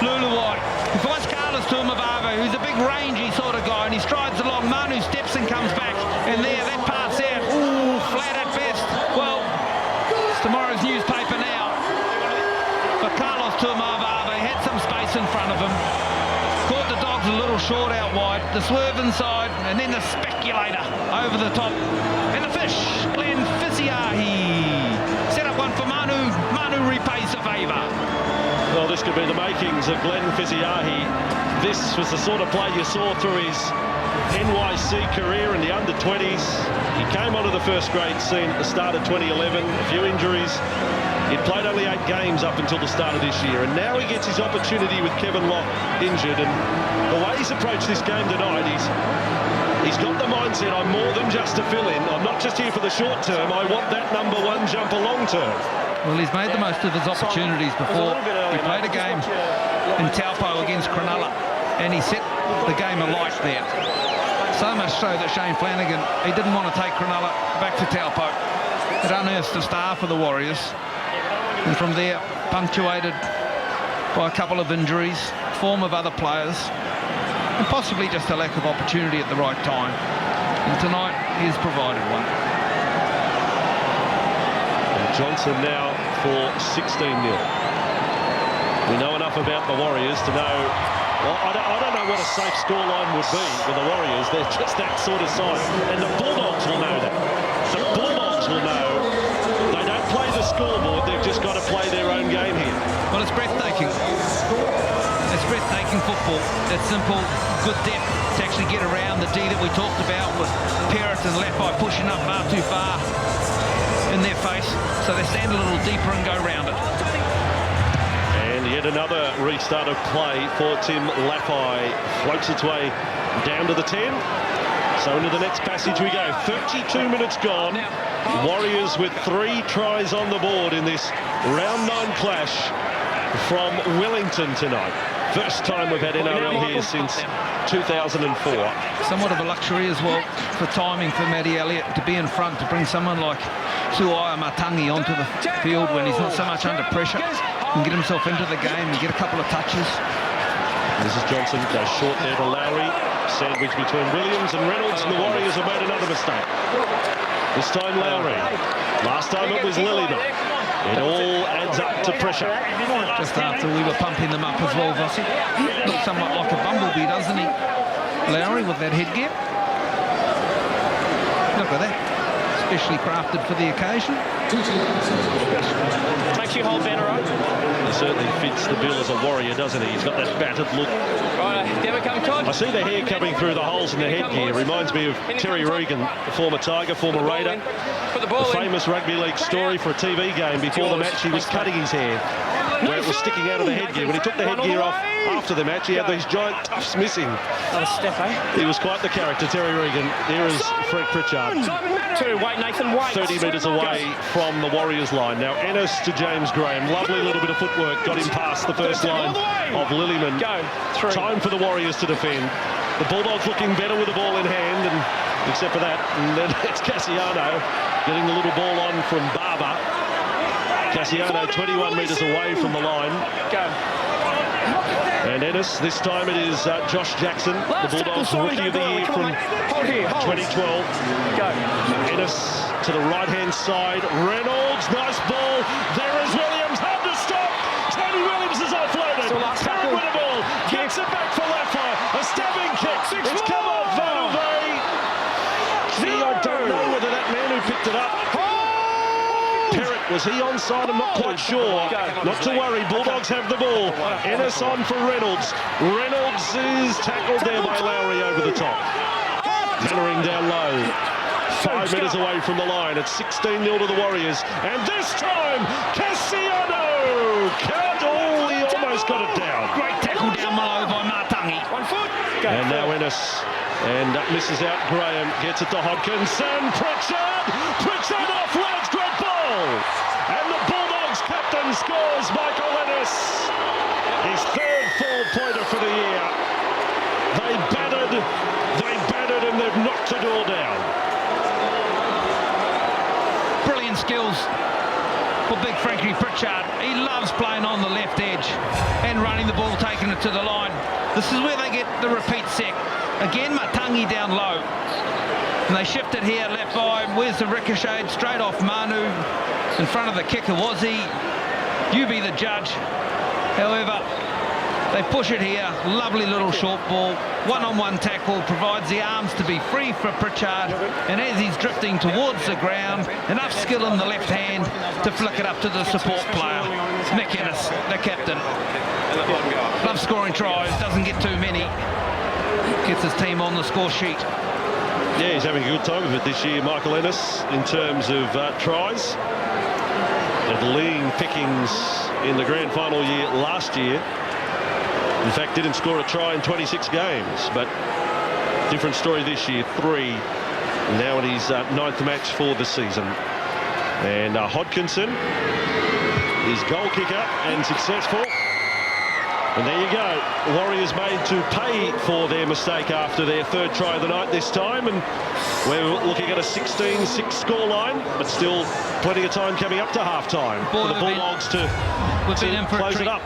Luluai. He finds Carlos Tuamavava, who's a big rangy sort of guy, and he strides along. Manu steps and comes back. And there, that pass out. Ooh, flat at best. Well, it's tomorrow's newspaper now. But Carlos Tuamavava had some space in front of him. Caught the Dogs a little short out wide, the swerve inside, and then the speculator over the top. And the fish, Glenn Fiziahi. Set up one for Manu. Manu repays the favour. Well, this could be the makings of Glenn Fiziahi. This was the sort of play you saw through his NYC career in the under-20s. He came onto the first grade scene at the start of 2011, a few injuries. He'd played only 8 games up until the start of this year, and now he gets his opportunity with Kevin Locke injured. And the way he's approached this game tonight, he's got the mindset, I'm more than just a fill-in. I'm not just here for the short term, I want that number 1 jumper long term. Well, he's made the most of his opportunities before. He played a game in Taupo against Cronulla, and he set the game alight there. So much so that Shane Flanagan, he didn't want to take Cronulla back to Taupo. It unearthed a star for the Warriors. And from there, punctuated by a couple of injuries, form of other players, and possibly just a lack of opportunity at the right time. And tonight, he's provided one. And Johnson now for 16-0. We know enough about the Warriors to know, well, I don't know what a safe scoreline would be with the Warriors. They're just that sort of side. And the Bulldogs will know that. The Bulldogs will know. They don't play the scoreboard, they've just got to play their own game here. Well, it's breathtaking. It's breathtaking football. It's simple, good depth to actually get around the D that we talked about with Perrott and Lafai pushing up far too far in their face. So they stand a little deeper and go round it. And yet another restart of play for Tim Lafai. Floats its way down to the 10. So into the next passage we go. 32 minutes gone. Warriors with 3 tries on the board in this round 9 clash from Wellington tonight. First time we've had NRL here since 2004. Somewhat of a luxury as well for timing for Matty Elliott to be in front, to bring someone like Suaya Matangi onto the field when he's not so much under pressure and get himself into the game and get a couple of touches. This is Johnson, goes short there to Lowry. Sandwich between Williams and Reynolds, and the Warriors have made another mistake. This time Lowry. Last time it was Lillyman. It all adds up to pressure. Just after we were pumping them up as well, Vossi. Looks somewhat like a bumblebee, doesn't he? Lowry with that headgear. Look at that. specially crafted for the occasion. Makes you hold banner up. He certainly fits the bill as a Warrior, doesn't he? He's got that battered look. Right, Devon come Todd. I see the hair coming through the holes in the headgear. Reminds me of Terry Regan, the former Tiger, former Raider. Put the ball The in. famous rugby league story for a TV game. Before the match, he was cutting his hair, where it was sticking out of the headgear. When he took the headgear off after the match, he had these giant tufts missing. Another step, eh? He was quite the character, Terry Regan. There is Frank Pritchard. Two, wait, Nathan, wait. 30 metres away from the Warriors line. Now Ennis to James Graham. Lovely little bit of footwork. Got him past the first line of Lillyman. Go. Three. Time for the Warriors to defend. The Bulldogs looking better with the ball in hand, and except for that, and then it's Cassiano getting the little ball on from Barber. Cassiano 21 metres away from the line. Go. And Ennis, this time it is Josh Jackson, the Bulldogs Rookie of the Year from 2012. Go. Ennis to the right-hand side. Reynolds, nice ball. There is Williams, hard to stop. Tony Williams is offloaded. Tarrant with the ball, gets it back for Laffer. A stabbing kick. It's come off Vandervey. Gee, I don't know whether that man who picked it up. Perrott, was he onside? I'm not quite sure. Not to worry, Bulldogs have the ball. Ennis on for Reynolds. Reynolds is tackled there by Lowry over the top. Mannering down low. 5 metres away from the line. It's 16-0 to the Warriors. And this time, Cassiano can't. Oh, he almost got it down. Great tackle down below by Matangi. 1 foot. Go. And now Ennis. And misses out Graham. Gets it to Hodkinson. Pritchard offloads. Great ball. And the Bulldogs captain scores, Michael Ennis. His third four-pointer for the year. They battered, and they've knocked the door down. Brilliant skills for big Frankie Pritchard. He loves playing on the left edge and running the ball, taking it to the line. This is where they get the repeat sec. Again, Matangi down low. And they shift it here, left by. Where's the ricochet? Straight off Manu. In front of the kicker, was he? You be the judge. However, they push it here. Lovely little short ball. One-on-one tackle provides the arms to be free for Pritchard. And as he's drifting towards the ground, enough skill in the left hand to flick it up to the support player. Nick Ennis, the captain. Loves scoring tries, doesn't get too many. Gets his team on the score sheet. Yeah, he's having a good time of it this year, Michael Ennis, in terms of tries. And leading pickings in the grand final year last year. In fact, didn't score a try in 26 games, but different story this year, 3. Now in his 9th match for the season. And Hodkinson is goal kicker and successful. And there you go. Warriors made to pay for their mistake after their 3rd try of the night this time. And we're looking at a 16-6 scoreline, but still plenty of time coming up to half-time for the Bulldogs to close it up.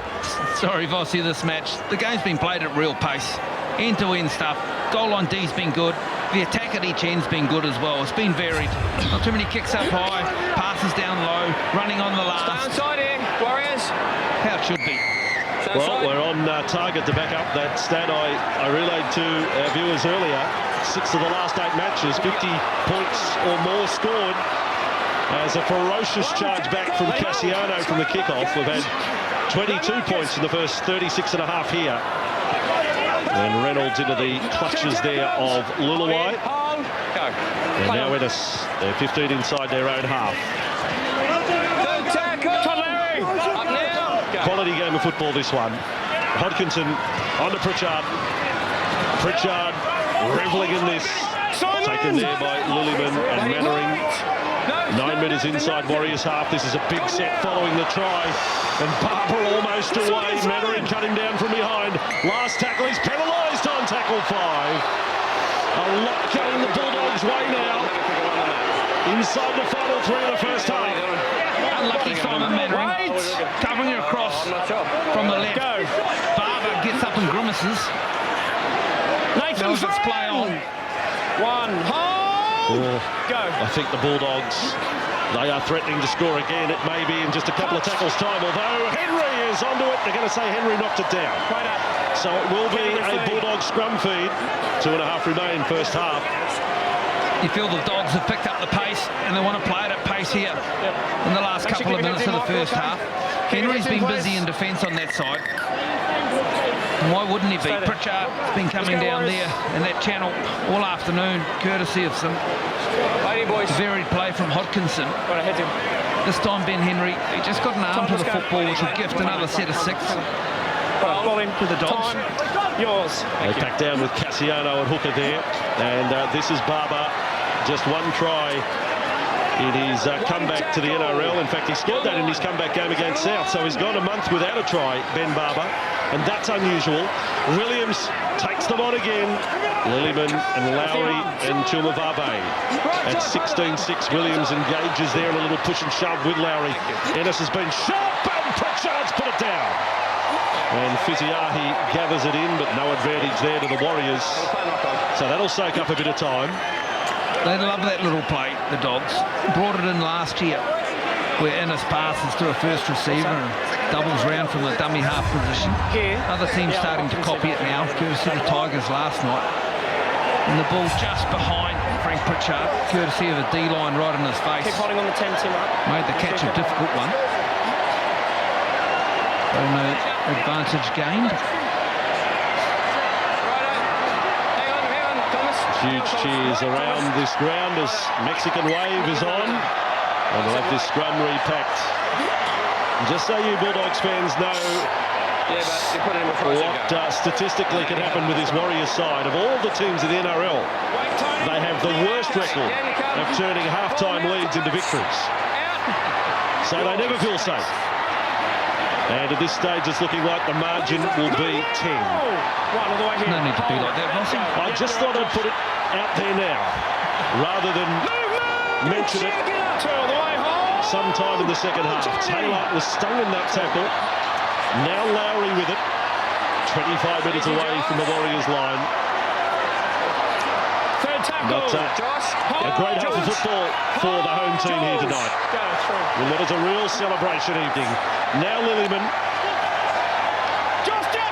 Sorry, Vossi, this match. The game's been played at real pace. End-to-end stuff. Goal on D's been good. The attack at each end's been good as well. It's been varied. Not too many kicks up high, passes down low, running on the last. Stay inside here, Warriors. How it should be. Well, we're on target to back up that stat I relayed to our viewers earlier. 6 of the last 8 matches, 50 points or more scored. As a ferocious charge back from Cassiano from the kickoff. We've had 22 points in the first 36 and a half here. And Reynolds into the clutches there of Luluai. And now Ennis, they're 15 inside their own half. Quality game of football, this one. Hodkinson on to Pritchard. Pritchard reveling in this. Taken there by Lillyman and Mannering. 9 metres inside Warriors half. This is a big set following the try. And Barber almost away. Mannering cut him down from behind. Last tackle, he's penalised on tackle 5. A lot going the Bulldogs' way now. Inside the final 3 of the first half. Unlucky Simon Mannering. Covering it across from the left. Barber gets up and grimaces. Nathan's play on. 1, hold, go. I think the Bulldogs, they are threatening to score again. It may be in just a couple of tackles' time, although Henry is onto it. They're going to say Henry knocked it down. So it will be a Bulldog scrum feed. 2.5 remain first half. You feel the Dogs have picked up the pace and they want to play it at pace here in the last couple of minutes of the first half. Henry's been busy in defence on that side. And why wouldn't he be? Pritchard's been coming down there in that channel all afternoon, courtesy of some varied play from Hodkinson. This time Ben Henry, he just got an arm to the football, which will gift another set of 6 to the Dogs. Yours. They back down with Cassiano and hooker there, and this is Barber, just one try in his comeback to the NRL. In fact, he scored that in his comeback game against South, so he's gone a month without a try, Ben Barber, and that's unusual. Williams takes them on again. Lillyman and Lowry and Chumavave. At 16-6, Williams engages there in a little push and shove with Lowry. Ennis has been sharp, and Pritchard's put it down. And Fiziahi gathers it in, but no advantage there to the Warriors. So that'll soak up a bit of time. They love that little play, the Dogs. Brought it in last year, where Ennis passes to a first receiver and doubles round from the dummy half position. Other teams starting to copy it now, courtesy of the Tigers last night. And the ball just behind Frank Pritchard, courtesy of a D-line right in his face. Keep holding on the 10, Tim. Made the catch a difficult one. So no advantage gained. Huge cheers around this ground as Mexican wave is on. And we'll have this scrum repacked. And just so you Bulldogs fans know what statistically can happen with this Warriors side, of all the teams in the NRL, they have the worst record of turning half-time leads into victories. So they never feel safe. And at this stage, it's looking like the margin will be 10. No need to be like that, Rossi. I just thought I'd put it out there now, rather than mention it sometime in the second half. Taylor was stung in that tackle. Now Lowry with it. 25 metres away from the Warriors line. But a great half of football for the home team here tonight. And what is a real celebration evening. Now Lillyman.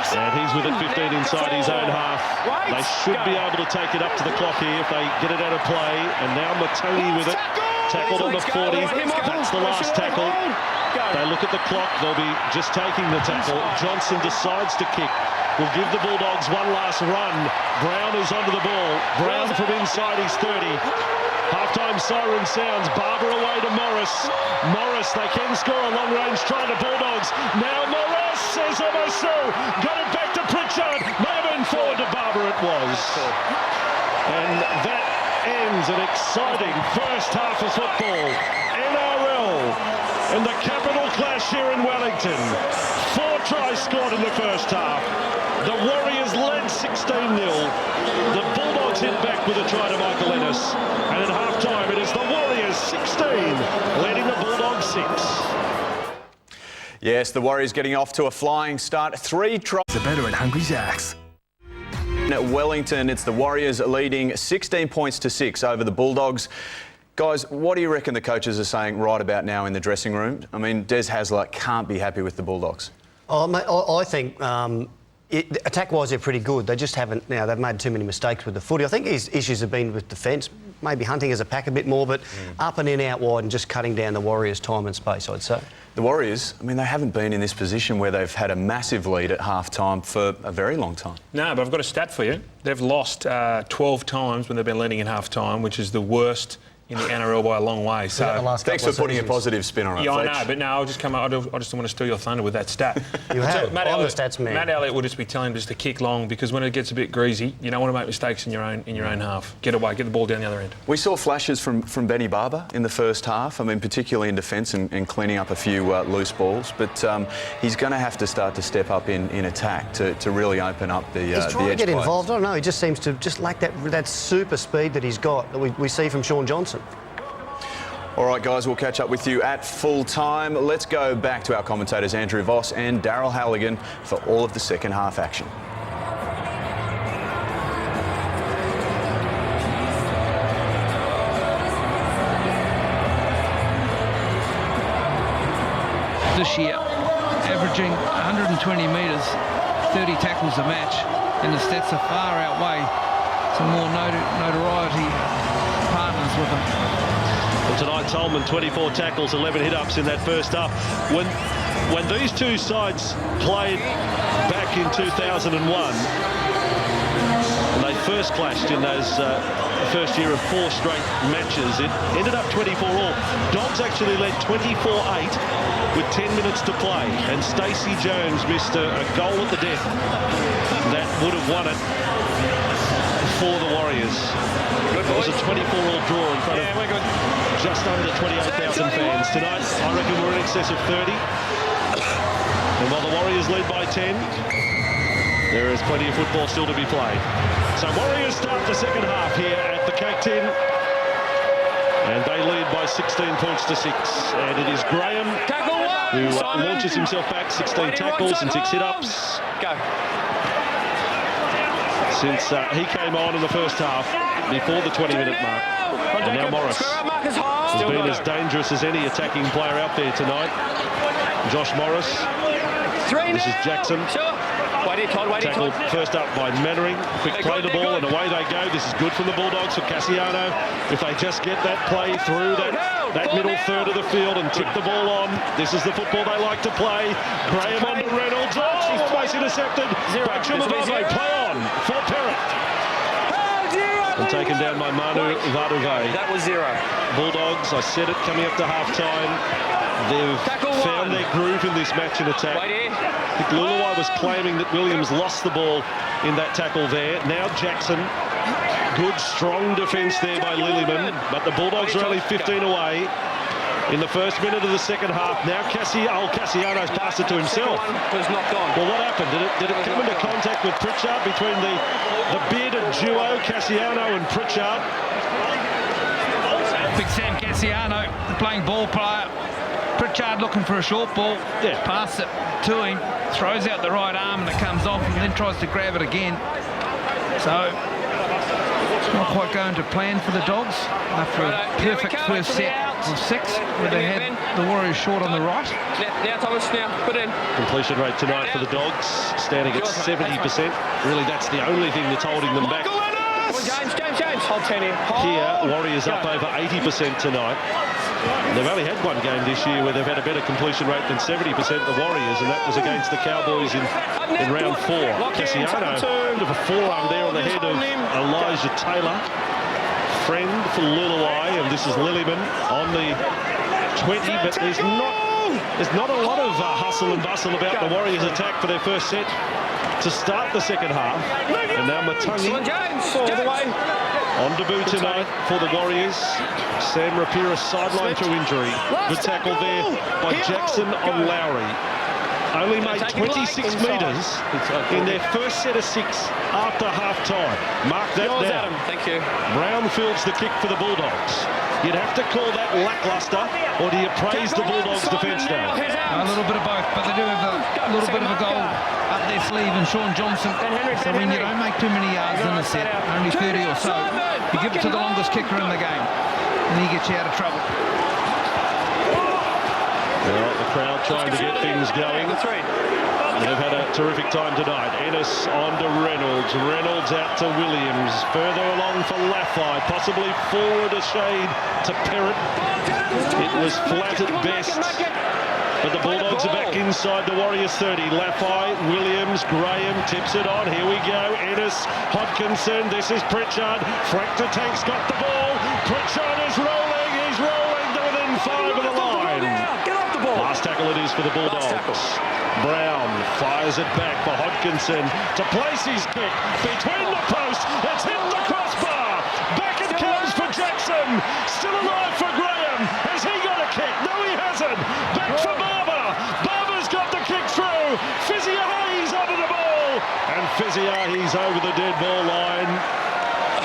And he's with it 15 inside his own half. They should be able to take it up to the clock here if they get it out of play. And now Matoni with it. Tackled on the 40. That's the last tackle. They look at the clock. They'll be just taking the tackle. Johnson decides to kick. Will give the Bulldogs one last run. Brown is onto the ball. Brown from inside his 30. Halftime siren sounds. Barber away to Morris. Morris, they can score a long-range try to Bulldogs. Now Morris says Omosu. Got it back to Pritchard. May have been forward to Barber, it was. And that ends an exciting first half of football. NRL and the capital clash here in Wellington. 4 tries scored in the first half. The Warriors led 16-0. The Bulldogs hit back with a try to Michael Ennis. And at half-time, it is the Warriors 16, leading the Bulldogs 6. Yes, the Warriors getting off to a flying start. 3 tries. The better at Hungry Jack's. At Wellington, it's the Warriors leading 16 points to 6 over the Bulldogs. Guys, what do you reckon the coaches are saying right about now in the dressing room? I mean, Des Hasler can't be happy with the Bulldogs. Oh, mate, I think attack-wise they're pretty good. They just haven't. Now they've made too many mistakes with the footy. I think his issues have been with defence, maybe hunting as a pack a bit more, but up and in, out wide, and just cutting down the Warriors' time and space, I'd say. The Warriors, I mean, they haven't been in this position where they've had a massive lead at half-time for a very long time. No, but I've got a stat for you. They've lost 12 times when they've been leading in half-time, which is the worst in the NRL by a long way. So thanks for putting a positive spin on it. Yeah, I know, but no, I'll just come up. I just want to steal your thunder with that stat. You have. Matt I'm Elliott, the stats man. Matt Elliott will just be telling him just to kick long, because when it gets a bit greasy, you don't want to make mistakes in your own half. Get away, get the ball down the other end. We saw flashes from Benny Barber in the first half. I mean, particularly in defence and cleaning up a few loose balls. But he's going to have to start to step up in attack to really open up the He's trying the to edge get play. involved. I don't know. He just seems to just lack that super speed that he's got that we see from Sean Johnson. All right, guys, we'll catch up with you at full time. Let's go back to our commentators Andrew Voss and Daryl Halligan for all of the second half action. This year, averaging 120 metres, 30 tackles a match, and the stats are far outweigh some more notoriety runners with him. And tonight, Tolman, 24 tackles, 11 hit-ups in that first half. When these two sides played back in 2001, and they first clashed in those first year of 4 straight matches, it ended up 24-all. Dogs actually led 24-8 with 10 minutes to play, and Stacey Jones missed a goal at the death that would have won it for the Warriors. It was a 24-all draw in front of just under 28,000 fans. Tonight, I reckon we're in excess of 30. And while the Warriors lead by 10, there is plenty of football still to be played. So Warriors start the second half here at the Cake Tin, and they lead by 16 points to 6. And it is Graham who launches himself back, 16 tackles and 6 hit-ups. Since he came on in the first half before the 20-minute mark. And now Morris has been as dangerous as any attacking player out there tonight. Josh Morris. This is Jackson. Tackled first up by Mannering. Quick play the ball and away they go. This is good from the Bulldogs for Cassiano. If they just get that play through that middle third of the field and tip the ball on, this is the football they like to play. Graham on to Reynolds. Oh, twice intercepted. Back to Mabave. Play on for Perrott. And taken down by Manu Vaduve. That was 0. Bulldogs, I said it coming up to half-time. They've found their groove in this match in attack. I think Luluai was claiming that Williams lost the ball in that tackle there. Now Jackson. Good, strong defence there by Lillyman. But the Bulldogs are only 15 away in the first minute of the second half. Now Cassiano's passed it to himself. Was knocked on. Well, what happened? Did it come into contact with Pritchard between the bearded duo, Cassiano and Pritchard? Big Sam Cassiano, the playing ball player. Pritchard looking for a short ball. Yeah. Pass it to him, throws out the right arm and it comes off and then tries to grab it again. So it's not quite going to plan for the Dogs after a perfect first set of 6 where they had the Warriors short on the right. Now Thomas, now put in. Completion rate tonight for the Dogs standing at 70%. Really, that's the only thing that's holding them back. James. Hold 10 here. Here, Warriors up over 80% tonight. They've only had one game this year where they've had a better completion rate than 70%, the Warriors, and that was against the Cowboys in round 4. Cassiano, bit of a forearm there on the head of Elijah Taylor. Friend for Luluai, and this is Lillyman on the 20, but there's not a lot of hustle and bustle about the Warriors' attack for their first set to start the second half. And now Matangi on debut tonight for the Warriors. Sam Rapira sidelined through injury. Good tackle there by Jackson on Lowry. Only made 26 metres in their first set of 6 after half-time. Mark that down. Thank you. Brown fields the kick for the Bulldogs. You'd have to call that lacklustre, or do you praise the Bulldogs' defence now? A little bit of both, but they do have a little bit of a goal up their sleeve in Sean Johnson. So when you don't make too many yards in a set, only 30 or so, you give it to the longest kicker in the game, and he gets you out of trouble. Well, the crowd trying to get things going. They've had a terrific time tonight. Ennis on to Reynolds. Reynolds out to Williams. Further along for Laffey. Possibly forward a shade to Perrott. It was flat at best. But the Bulldogs are back inside the Warriors 30. Laffey, Williams, Graham tips it on. Here we go. Ennis, Hodkinson. This is Pritchard. Frank the Tank's got the ball. Pritchard is rolling. He's rolling to within 5 of the line. Last tackle it is for the Bulldogs. Brown fires it back for Hodkinson to place his kick between the posts. It's hit the crossbar. Back it comes for Jackson. Still alive for Graham. Has he got a kick? No, he hasn't. Back for Barber. Barber's got the kick through. Fiziahi's onto the ball. And Fiziahi's over the dead ball line.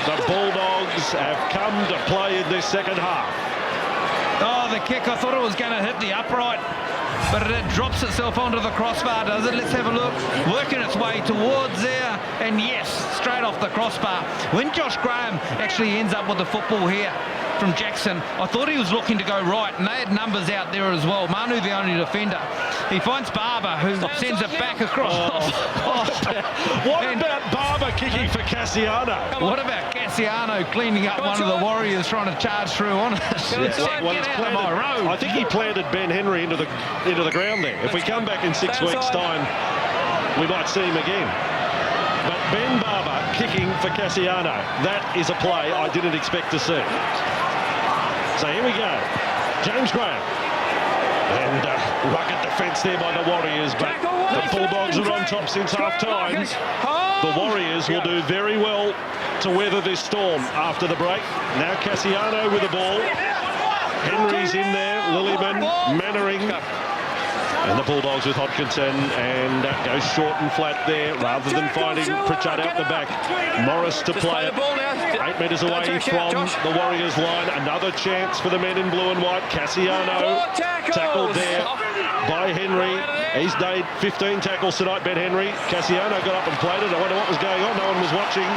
The Bulldogs have come to play in this second half. Oh, the kick, I thought it was going to hit the upright, but it drops itself onto the crossbar, does it? Let's have a look. Working its way towards there, and yes, straight off the crossbar. When Josh Graham actually ends up with the football here from Jackson, I thought he was looking to go right, and they had numbers out there as well. Manu, the only defender. He finds Barber, who sends it back across. What about Barber kicking for Cassiano? What about Cassiano cleaning up one of the Warriors trying to charge through on us? Well, Get out of my road. I think he planted Ben Henry into the ground there. If we come back in 6 weeks' time, we might see him again. But Ben Barber kicking for Cassiano. That is a play I didn't expect to see. So here we go. James Graham. And rugged defence there by the Warriors, but the Bulldogs are on top since half-time. The Warriors will do very well to weather this storm after the break. Now Cassiano with the ball. Henry's in there, Lillyman, Mannering. And the Bulldogs with Hodkinson, and goes short and flat there rather than finding Pritchard out the back. Morris to play it. 8 metres away from the Warriors line. Another chance for the men in blue and white. Cassiano tackled there by Henry. He's made 15 tackles tonight, Ben Henry. Cassiano got up and played it. I wonder what was going on. No one was watching.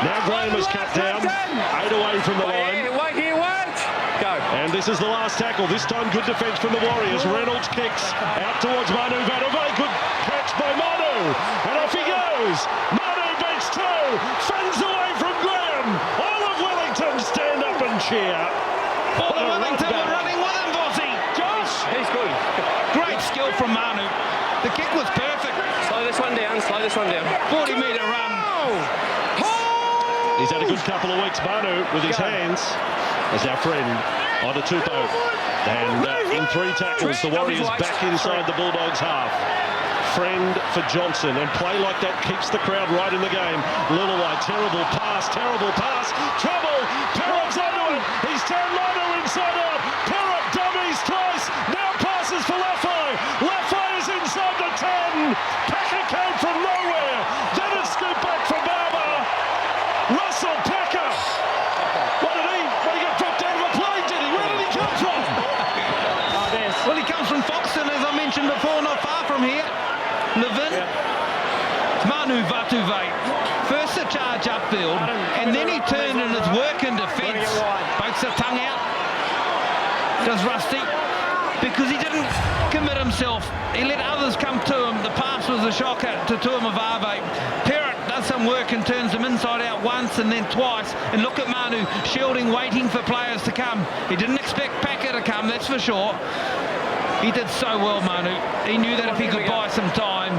Now Graham has cut down. 8 away from the line. And this is the last tackle. This time good defence from the Warriors. Reynolds kicks out towards Manu Vatuvei. Good catch by Manu. And off he goes. Manu beats 2. Fends away from Graham. All of Wellington stand up and cheer. All of Wellington were running with him, Bossy. Josh! He's good. Great skill from Manu. The kick was perfect. Slow this one down, 40-metre run. He's had a good couple of weeks, Manu, with his hands. As our friend onto Tupou. And in 3 tackles, the Warriors back inside the Bulldogs' half. Friend for Johnson, and play like that keeps the crowd right in the game. Lillaway, terrible pass. Trouble, Perrott's onto it. He's turned Manu inside out. Perrott dummies twice. Now passes for Lafay. Lafay is inside the 10. Packer came from nowhere. Then it's scooped back for Barber. Russell Packer. What did he get dropped out of a plane, did he? Where did he come from? Well, he comes from Foxton, as I mentioned before, not far from here. Levin. Manu Vatuvei. First the charge upfield, and then he turned and is working defence. Pokes the tongue out. Does Rusty. Because he didn't commit himself. He let others come to him. The pass was a shocker to Tuamavave. Perrott does some work and turns them inside out once and then twice. And look at Manu shielding, waiting for players to come. He didn't expect Packer to come, that's for sure. He did so well, Manu. He knew that if he could buy some time,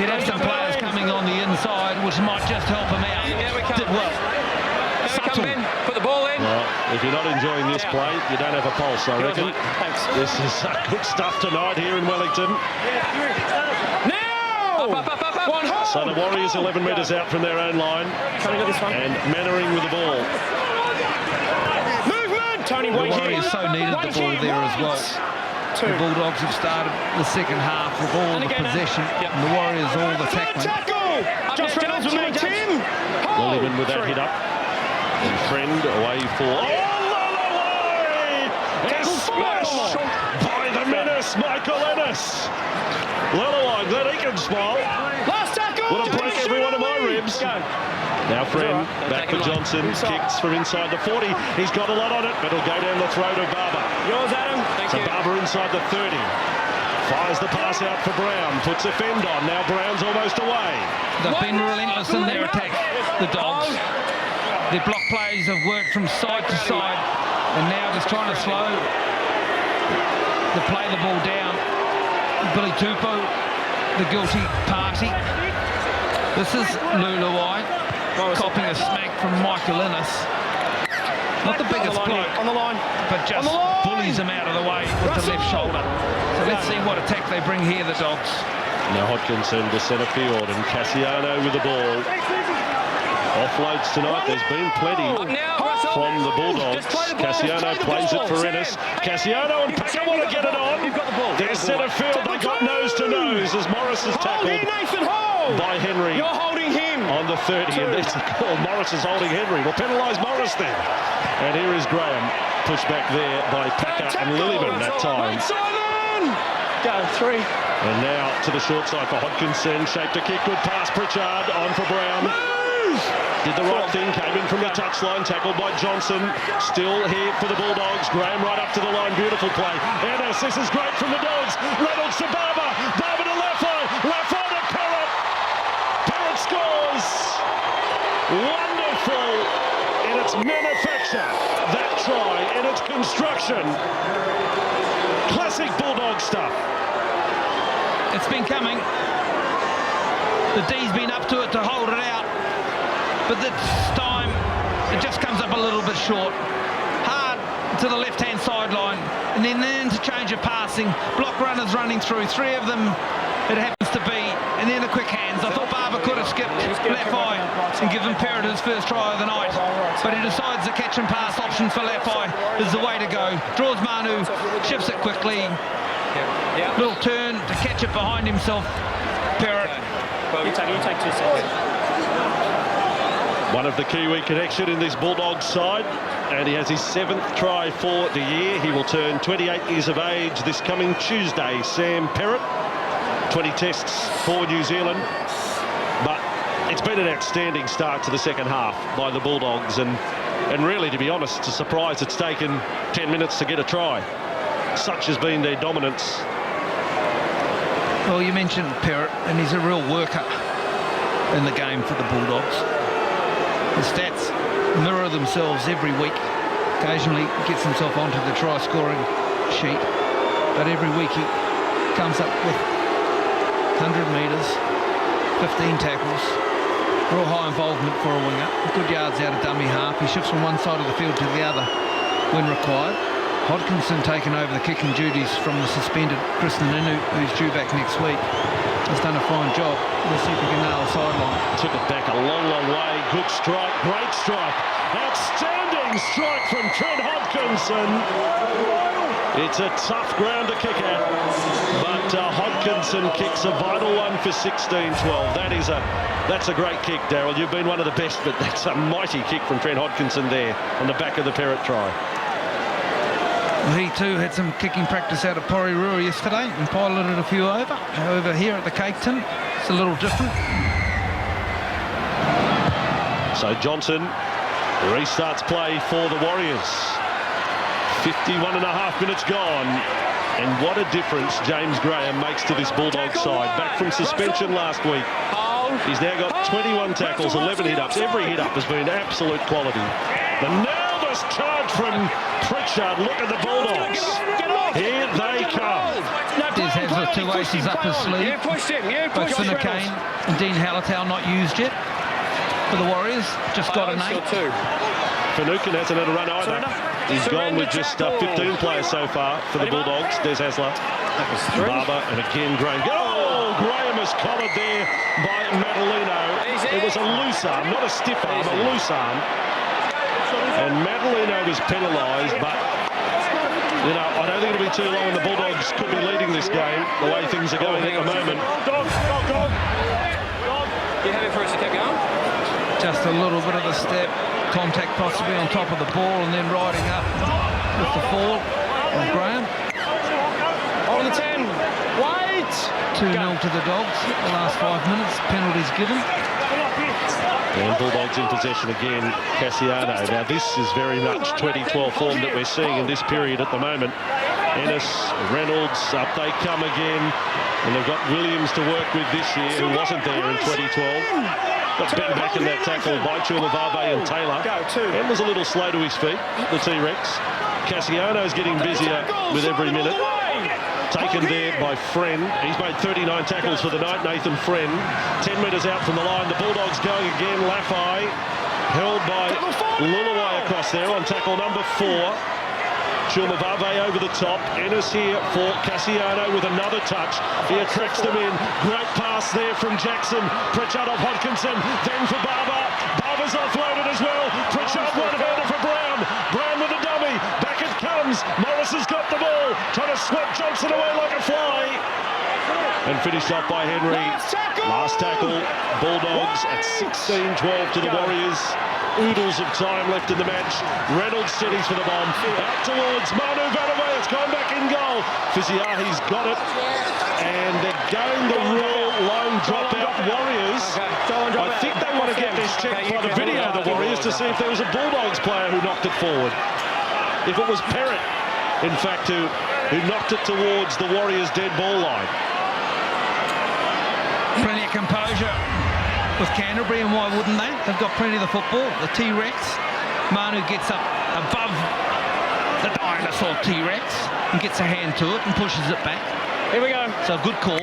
he'd have some players coming on the inside, which might just help him out. Did well. Subtle. Put the ball in. Well, if you're not enjoying this play, you don't have a pulse, I reckon. Thanks. This is good stuff tonight here in Wellington. Now! Up. So the Warriors 11 metres out from their own line. Coming to this one. And Mannering with the ball. Movement! Tony, The wait here. Warriors so needed the ball there as well. The Bulldogs have started the second half with all the possession, and the Warriors all the tackling. Josh Reynolds with me, Tim. Lillyman with that hit up. And Friend away for... Oh, Lillaway! It's smashed by the menace, Michael Ennis. Lillaway, glad he can smile. Last tackle. Would have broke every one of my ribs. Now Friend, back for Johnson, kicks from inside the 40. He's got a lot on it, but it'll go down the throat of Barber. Yours, Adam. Thank So you. Barber inside the 30. Fires the pass out for Brown, puts a fend on. Now Brown's almost away. They've been relentless in their attack, the Dogs. Their block plays have worked from side to side, and now just trying to slow to play the ball down. Billy Tupou, the guilty party. This is Lulawai, copying a smack from Michael Innes. Not the biggest bloke, On the line. but just bullies him out of the way with the left shoulder. So let's see what attack they bring here, the Dogs. Now Hodkinson to centre field, and Cassiano with the ball. Offloads tonight, there's been plenty from the Bulldogs. Cassiano plays it for Ennis. Cassiano and Packer want to get it on. Their centre field, they got nose to nose as Morris is tackled by Henry. You're holding him. On the 30, and there's the call. Morris is holding Henry. We'll penalise Morris then. And here is Graham, pushed back there by Packer and Lillyman that time. Go, 3. And now to the short side for Hodkinson. Shaped a kick, good pass. Pritchard on for Brown. Did the right thing, came in from the touchline, tackled by Johnson. Still here for the Bulldogs. Graham right up to the line, beautiful play. Ennis, this is great from the Dogs. Reynolds to Barber. action. Classic Bulldog stuff. It's been coming. The D's been up to it to hold it out, but this time it just comes up a little bit short. Hard to the left-hand sideline, and then the interchange of passing. Block runners running through, 3 of them it happens to be, and then the quick hands. I thought Barber could have skipped Lafai and given Perrott his first try of the night, but he decides the catch and pass option for Lafai is the way to go. Draws Manu, shifts it quickly. Little turn to catch it behind himself. Perrott. You take 2 seconds. One of the Kiwi connection in this Bulldogs side, and he has his 7th try for the year. He will turn 28 years of age this coming Tuesday. Sam Perrott, 20 tests for New Zealand, but it's been an outstanding start to the second half by the Bulldogs, and really, to be honest, it's a surprise it's taken 10 minutes to get a try. Such has been their dominance. Well, you mentioned Perrott, and he's a real worker in the game for the Bulldogs. The stats mirror themselves every week. Occasionally gets himself onto the try-scoring sheet, but every week he comes up with 100 metres, 15 tackles, real high involvement for a winger, good yards out of dummy half. He shifts from one side of the field to the other when required. Hodkinson taking over the kicking duties from the suspended Kristen Inu, who's due back next week. Has done a fine job. We'll see if we can nail the sideline. Took it back a long, long way. Good strike, great strike. Outstanding strike from Trent Hodkinson. It's a tough ground to kick at, but Hodkinson kicks a vital one for 16-12. That's a great kick, Daryl. You've been one of the best, but that's a mighty kick from Trent Hodkinson there on the back of the Perrott try. Well, he too had some kicking practice out of Porirua yesterday and piloted a few over. However, here at the Cake Tin, it's a little different. So Johnson restarts play for the Warriors. 51.5 minutes gone, and what a difference James Graham makes to this Bulldogs side. Back from suspension last week, he's now got 21 tackles, 11 hit-ups. Every hit-up has been absolute quality. The nail-less charge from Pritchard. Look at the Bulldogs. Here they come. Des has the 2 aces up his sleeve. Both Finucane and Dean Hallertau not used yet for the Warriors. Just got an 8. Finucane hasn't had a run either. He's gone with just 15 players so far for the Bulldogs. Des Hasler, Barber, and again Graham. Oh, Graham is collared there by Madalino. It was a loose arm, not a stiff arm, a loose arm. And Madalino was penalised, but, you know, I don't think it'll be too long and the Bulldogs could be leading this game the way things are going at the moment. Dog. You have it first, you kept going? Just a little bit of a step, contact possibly on top of the ball, and then riding up with the fall of Graham. On the 10. Wait! 2-0 to the Dogs. The last 5 minutes, penalties given. And Bulldogs in possession again, Cassiano. Now this is very much 2012 form that we're seeing in this period at the moment. Ennis, Reynolds, up they come again. And they've got Williams to work with this year, who wasn't there in 2012. Got bent back in that tackle by Chulivave and Taylor. And was a little slow to his feet, the T-Rex. Cassiano's getting busier with every minute. Taken there by Friend. He's made 39 tackles for the night, Nathan Friend. 10 metres out from the line. The Bulldogs going again. Lafai held by Lulawai across there on tackle number 4. Chulivave over the top. Ennis here for Cassiano with another touch. He attracts them in. Great pass there from Jackson. Pritchard off Hodkinson. Then for Barber. Barber's offloaded as well. Pritchard one-hander for Brown. Brown with a dummy. Back it comes. Morris has got the ball. Trying to sweep Johnson away like a fly. And finished off by Henry. Last tackle. Bulldogs at 16-12 to the Warriors. Oodles of time left in the match. Reynolds steadies for the bomb. Out towards Manu Vanaway. It's gone back in goal. Fiziahi's got it. And they're going the real lone dropout Warriors. I think they want to get this checked by the video, the Warriors, to see if there was a Bulldogs player who knocked it forward. If it was Perrott, in fact, who knocked it towards the Warriors' dead ball line. Plenty of composure with Canterbury, and why wouldn't they? They've got plenty of the football. The T-Rex. Manu gets up above the dinosaur T-Rex and gets a hand to it and pushes it back. Here we go. So a good call.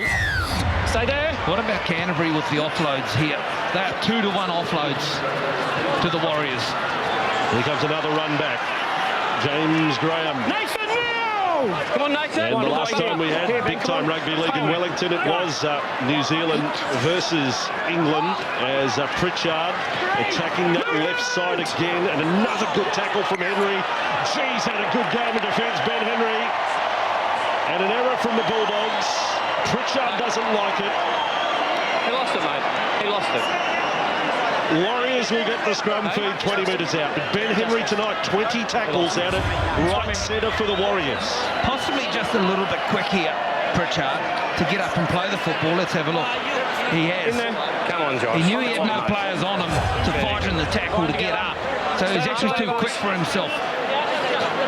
Stay there. What about Canterbury with the offloads here? They are 2-1 offloads to the Warriors. Here comes another run back. James Graham. Nathan now! Come on, Nathan. And the last time we had big-time rugby league in Wellington, it was New Zealand versus England, as Pritchard attacking that left side again, and another good tackle from Henry. Geez, had a good game of defence, Ben Henry. And an error from the Bulldogs. Pritchard doesn't like it. He lost it, mate. He lost it. Warriors will get the scrum feed 20 metres out. But Ben Henry tonight, 20 tackles out at right centre for the Warriors. Possibly just a little bit quick here, Pritchard, to get up and play the football. Let's have a look. He has. Come on, Josh. He knew he had no players on him to fight in the tackle to get up. So he's actually too quick for himself.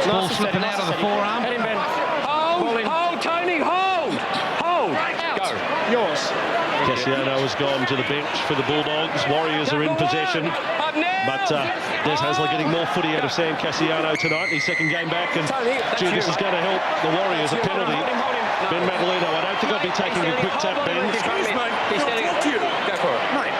Ball slipping out of the forearm. Hold, Tony, hold! Go. Yours. Cassiano has gone to the bench for the Bulldogs. Warriors are in possession. But Des Hasler getting more footy out of Sam Cassiano tonight. His second game back. And, gee, this is going to help the Warriors. A penalty. Ben Madaleno. I don't think I'd be taking a quick tap, Ben. Excuse me. He's standing up to you. Go for it. Mate,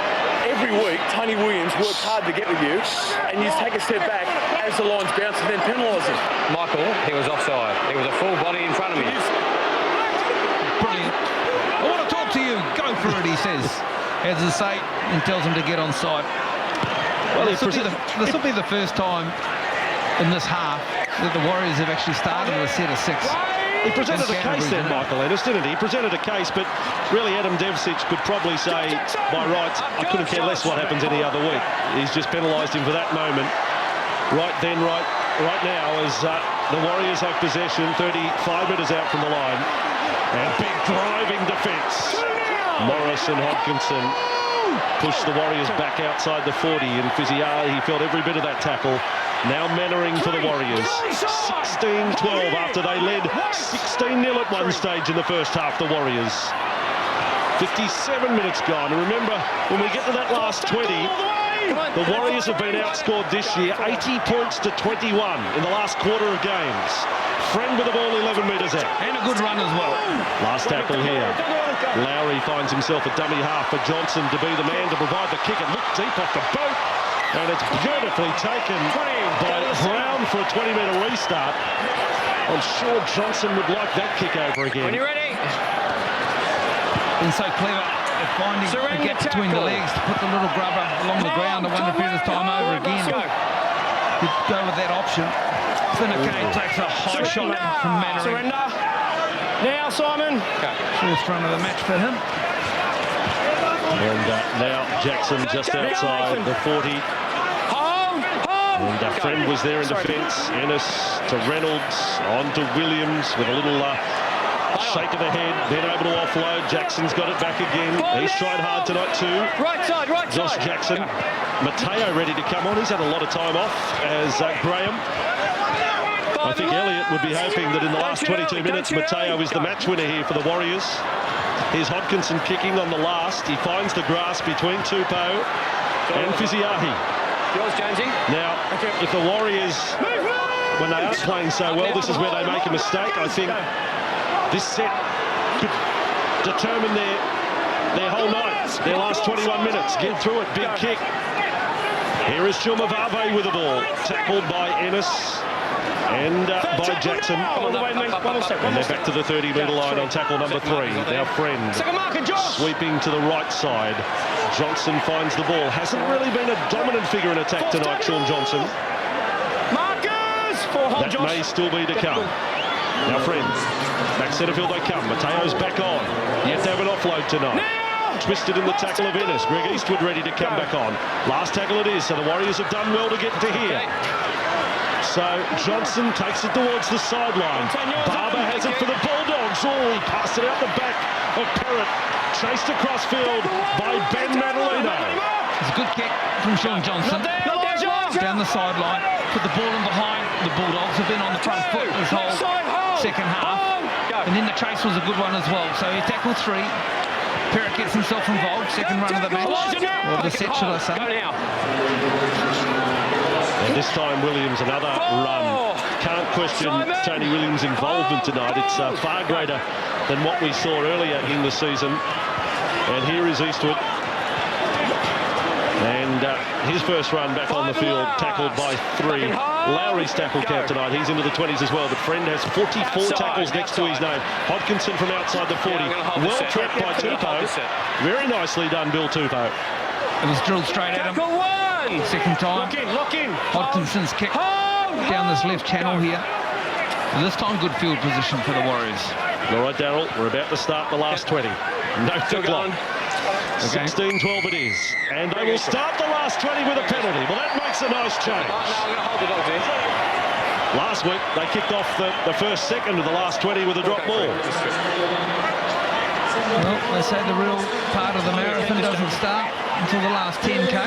every week, Tony Williams works hard to get with you, and you take a step back as the line's bounce and then penalise him. Michael, he was offside. He was a full body in front of me. Brilliant. I want to talk to you. Go for it, he says. As I say, and tells him to get on side. Well, this will be the first time in this half that the Warriors have actually started a set of 6. He presented a case then, Michael Ennis, didn't he? He presented a case, but really Adam Devcic could probably say, by rights, I couldn't care less what happens any other week. He's just penalised him for that moment. Right then, right now, as the Warriors have possession, 35 metres out from the line. And big driving defence. Morris and Hodkinson pushed the Warriors back outside the 40, and Fiziali, he felt every bit of that tackle. Now Mannering for the Warriors. 16-12 after they led 16-0 at one stage in the first half, the Warriors. 57 minutes gone. And remember, when we get to that last 20, the Warriors have been outscored this year 80 points to 21 in the last quarter of games. Friend with the ball 11 metres out. And a good run as well. Last tackle here. Lowry finds himself a dummy half for Johnson to be the man to provide the kick and look deep off the boat. And it's beautifully taken by Brown for a 20-metre restart. I'm sure Johnson would like that kick over again. When you're ready. Been so clever at finding the gap between the legs to put the little grubber along the ground. I wonder if it's time over again. He'd go with that option. Finnecane takes a high shot from Mannering. Surrender. Now, Simon. First run of the match for him. And now Jackson just outside the 40. And Friend was there in defence. Ennis to Reynolds, on to Williams with a little shake of the head, then able to offload. Jackson's got it back again. He's tried hard tonight too. Right side. Josh Jackson. Matteo ready to come on. He's had a lot of time off as Graham. I think Elliott would be hoping that in the last 22 minutes, Matteo is the match winner here for the Warriors. Here's Hodkinson kicking on the last. He finds the grass between Tupou and Fiziahi. Yours, Jonesy. Now, if the Warriors, when they aren't playing so well, this is where they make a mistake. I think this set could determine their whole night, their last 21 minutes. Get through it, big kick. Here is Chumavave with the ball, tackled by Ennis and by Jackson. And they're back to the 30-metre line on tackle number 3. Now Friend sweeping to the right side. Johnson finds the ball. Hasn't really been a dominant figure in attack tonight, Sean Johnson. That may still be to come. Now Friend, back centre field they come. Mateo's back on. Yet to have an offload tonight. Twisted in the tackle of Ennis. Greg Eastwood ready to come back on. Last tackle it is, so the Warriors have done well to get to here. So Johnson takes it towards the sideline. Barber has it for the Bulldogs. Oh, he passed it out the back of Perrott. Chased across field by Ben Madaleno. It's a good kick from Sean Johnson. Down the sideline. Put the ball in behind. The Bulldogs have been on the front foot this whole second half. And then the chase was a good one as well. So he tackled 3. Perrott gets himself involved. Second run of the match. Or the set, should I say. And this time Williams another run can't question Tony Williams' involvement tonight. It's far greater than what we saw earlier in the season. And here is Eastwood. And his first run back on the field, tackled by 3. Lowry's tackle count tonight. He's into the 20s as well, but Friend has 44 tackles next to his name. Hodkinson from outside the 40. Well trapped by Tupou. Very nicely done, Bill Tupou. It was drilled straight at him. Second time. Lock in. Hodkinson's kick down this left channel here. And this time, good field position for the Warriors. All right, Darryl, we're about to start the last 20. No clock. 16-12 it is. And they will start the last 20 with a penalty. Well, that makes a nice change. Last week, they kicked off the first second of the last 20 with a drop ball. Well, they say the real part of the marathon doesn't start until the last 10K.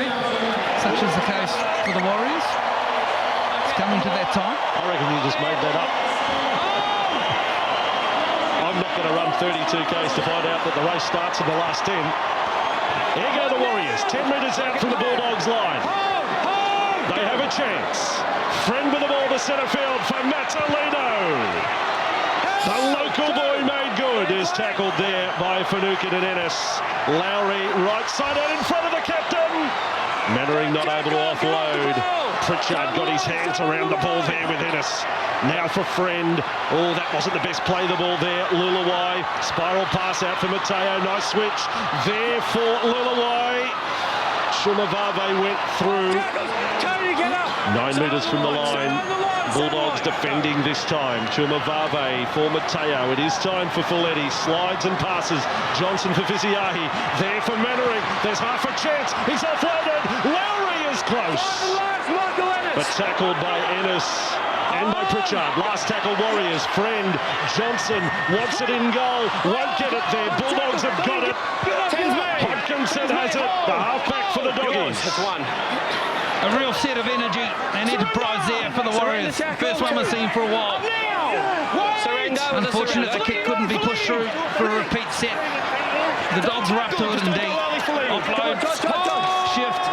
Such is the case for the Warriors. It's coming to that time. I reckon you just made that up. I'm not going to run 32Ks to find out that the race starts in the last 10. Here go the Warriors, 10 metres out from the Bulldogs line. They have a chance. Friend with the ball to centre field for Matalino. The local boy made good is tackled there by Finucane and Ennis. Lowry right side out in front of the captain. Mannering not able to offload. Pritchard got his hands around the ball there with Ennis. Now for Friend. Oh, that wasn't the best play, the ball there. Lulawai. Spiral pass out for Mateo. Nice switch there for Lulawai. Shumavave went through. 9 metres from the line. Bulldogs defending this time. Shumavave for Mateo. It is time for Folletti. Slides and passes. Johnson for Fisiahi. There for Mannering. There's half a chance. He's offloaded. Lowry is close. But tackled by Ennis and by Pritchard. Last tackle Warriors. Friend. Johnson wants it in goal. Won't get it there. Bulldogs have got it. Hodkinson has it. The halfback for the Doggies. A real set of energy and enterprise there for the Warriors. First one we've seen for a while. Unfortunate the kick couldn't be pushed through for a repeat set. The Dogs were up to it indeed. Offload, shift.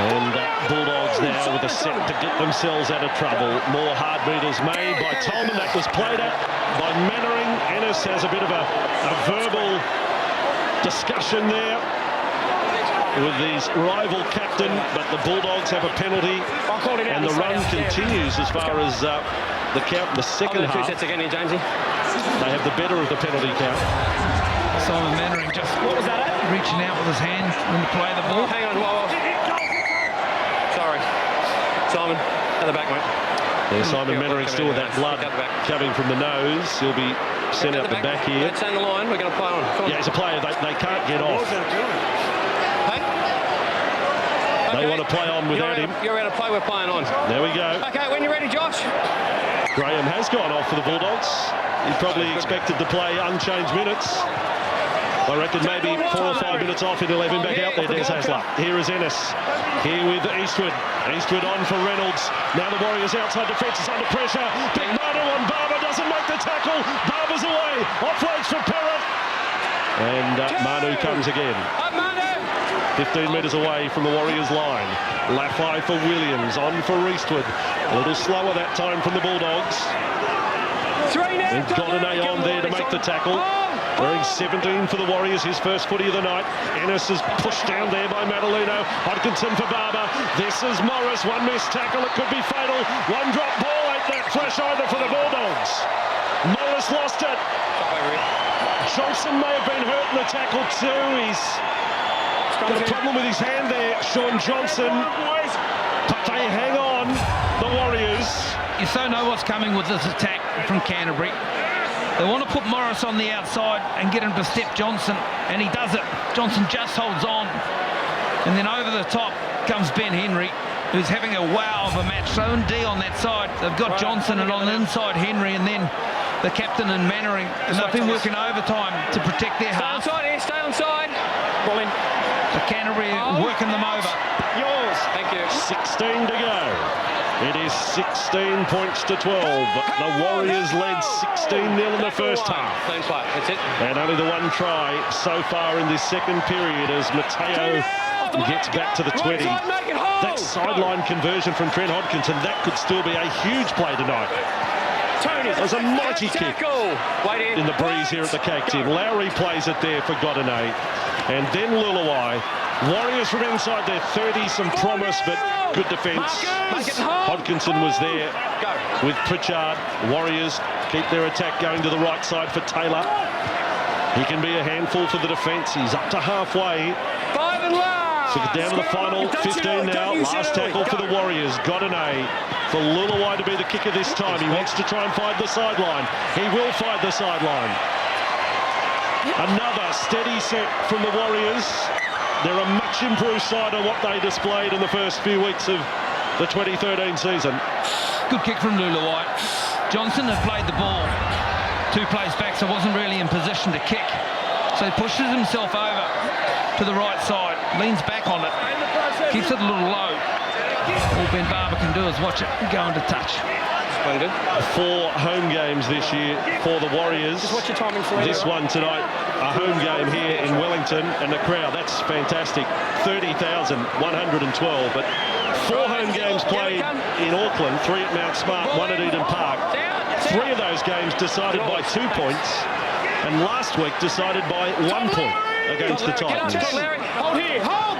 And Bulldogs now with a set to get themselves out of trouble. More hard meters made by Tolman. That was played at by Mannering. Ennis has a bit of a verbal discussion there with his rival captain, but the Bulldogs have a penalty and the run continues as far as the count in the second half. They have the better of the penalty count. Simon Mannering just reaching out with his hand when to play the ball. Hang on, sorry. Simon, at the back, mate. Yeah, Simon Mannering still with that blood coming from the nose. He'll be sent out the back here. Don't stand the line, we're going to play on. Yeah, he's a player, they can't get off. They want to play on without him. You're out of play, we're playing on. There we go. Okay, when you're ready, Josh. Graham has gone off for the Bulldogs. He probably expected to play unchanged minutes. I reckon maybe 4 or 5 minutes off in 11 back out there. There's Hasler. Here is Ennis. Here with Eastwood. Eastwood on for Reynolds. Now the Warriors outside defence is under pressure. Big Manu on Barber. Doesn't make the tackle. Barber's away. Offloads for Perrott. And Manu comes again. 15 metres away from the Warriors line. Laffey for Williams. On for Eastwood. A little slower that time from the Bulldogs. And Godinay on there to make the tackle. Wearing 17 for the Warriors, his first footy of the night. Ennis is pushed down there by Matalino. Hodkinson for Barber. This is Morris. One missed tackle. It could be fatal. One drop ball. Ain't that flash either for the Bulldogs. Morris lost it. Johnson may have been hurt in the tackle too. He's got a problem with his hand there, Sean Johnson. But they hang on, the Warriors. You so know what's coming with this attack from Canterbury. They want to put Morris on the outside and get him to step Johnson, and he does it. Johnson just holds on. And then over the top comes Ben Henry, who's having a wow of a match. So in D on that side, they've got Johnson, and on the inside Henry, and then the captain and Mannering. And they've been working overtime to protect their half. Stay on side. Ball in. But Canterbury working them over. Yours. Thank you. 16 to go. It is 16 points to 12. The Warriors led 16-0 in the first half. Clean play. That's it. And only the one try so far in this second period as Mateo and gets back to the 20. That sideline conversion from Trent Hodkinson, that could still be a huge play tonight. There's a mighty kick in the breeze here at the Cacti. Lowry plays it there for Godinay. And then Luluai. Warriors from inside their 30, some promise, but good defence. Hodkinson was there with Pritchard. Warriors keep their attack going to the right side for Taylor. He can be a handful for the defence. He's up to halfway. So down to the final 15 now. Last tackle for the Warriors. Godinay for Luluai to be the kicker this time. He wants to try and find the sideline. He will find the sideline. Another steady set from the Warriors. They're a much improved side on what they displayed in the first few weeks of the 2013 season. Good kick from Luluai. Johnson had played the ball 2 plays back, so wasn't really in position to kick. So he pushes himself over to the right side, leans back on it, keeps it a little low. All Ben Barber can do is watch it go into touch. 4 home games this year for the Warriors. Just watch your timing for this one tonight, a home game here in Wellington, and the crowd, that's fantastic. 30,112, but 4 home games played in Auckland, 3 at Mount Smart, 1 at Eden Park. 3 of those games decided by 2 points, and last week decided by 1 point against the Titans.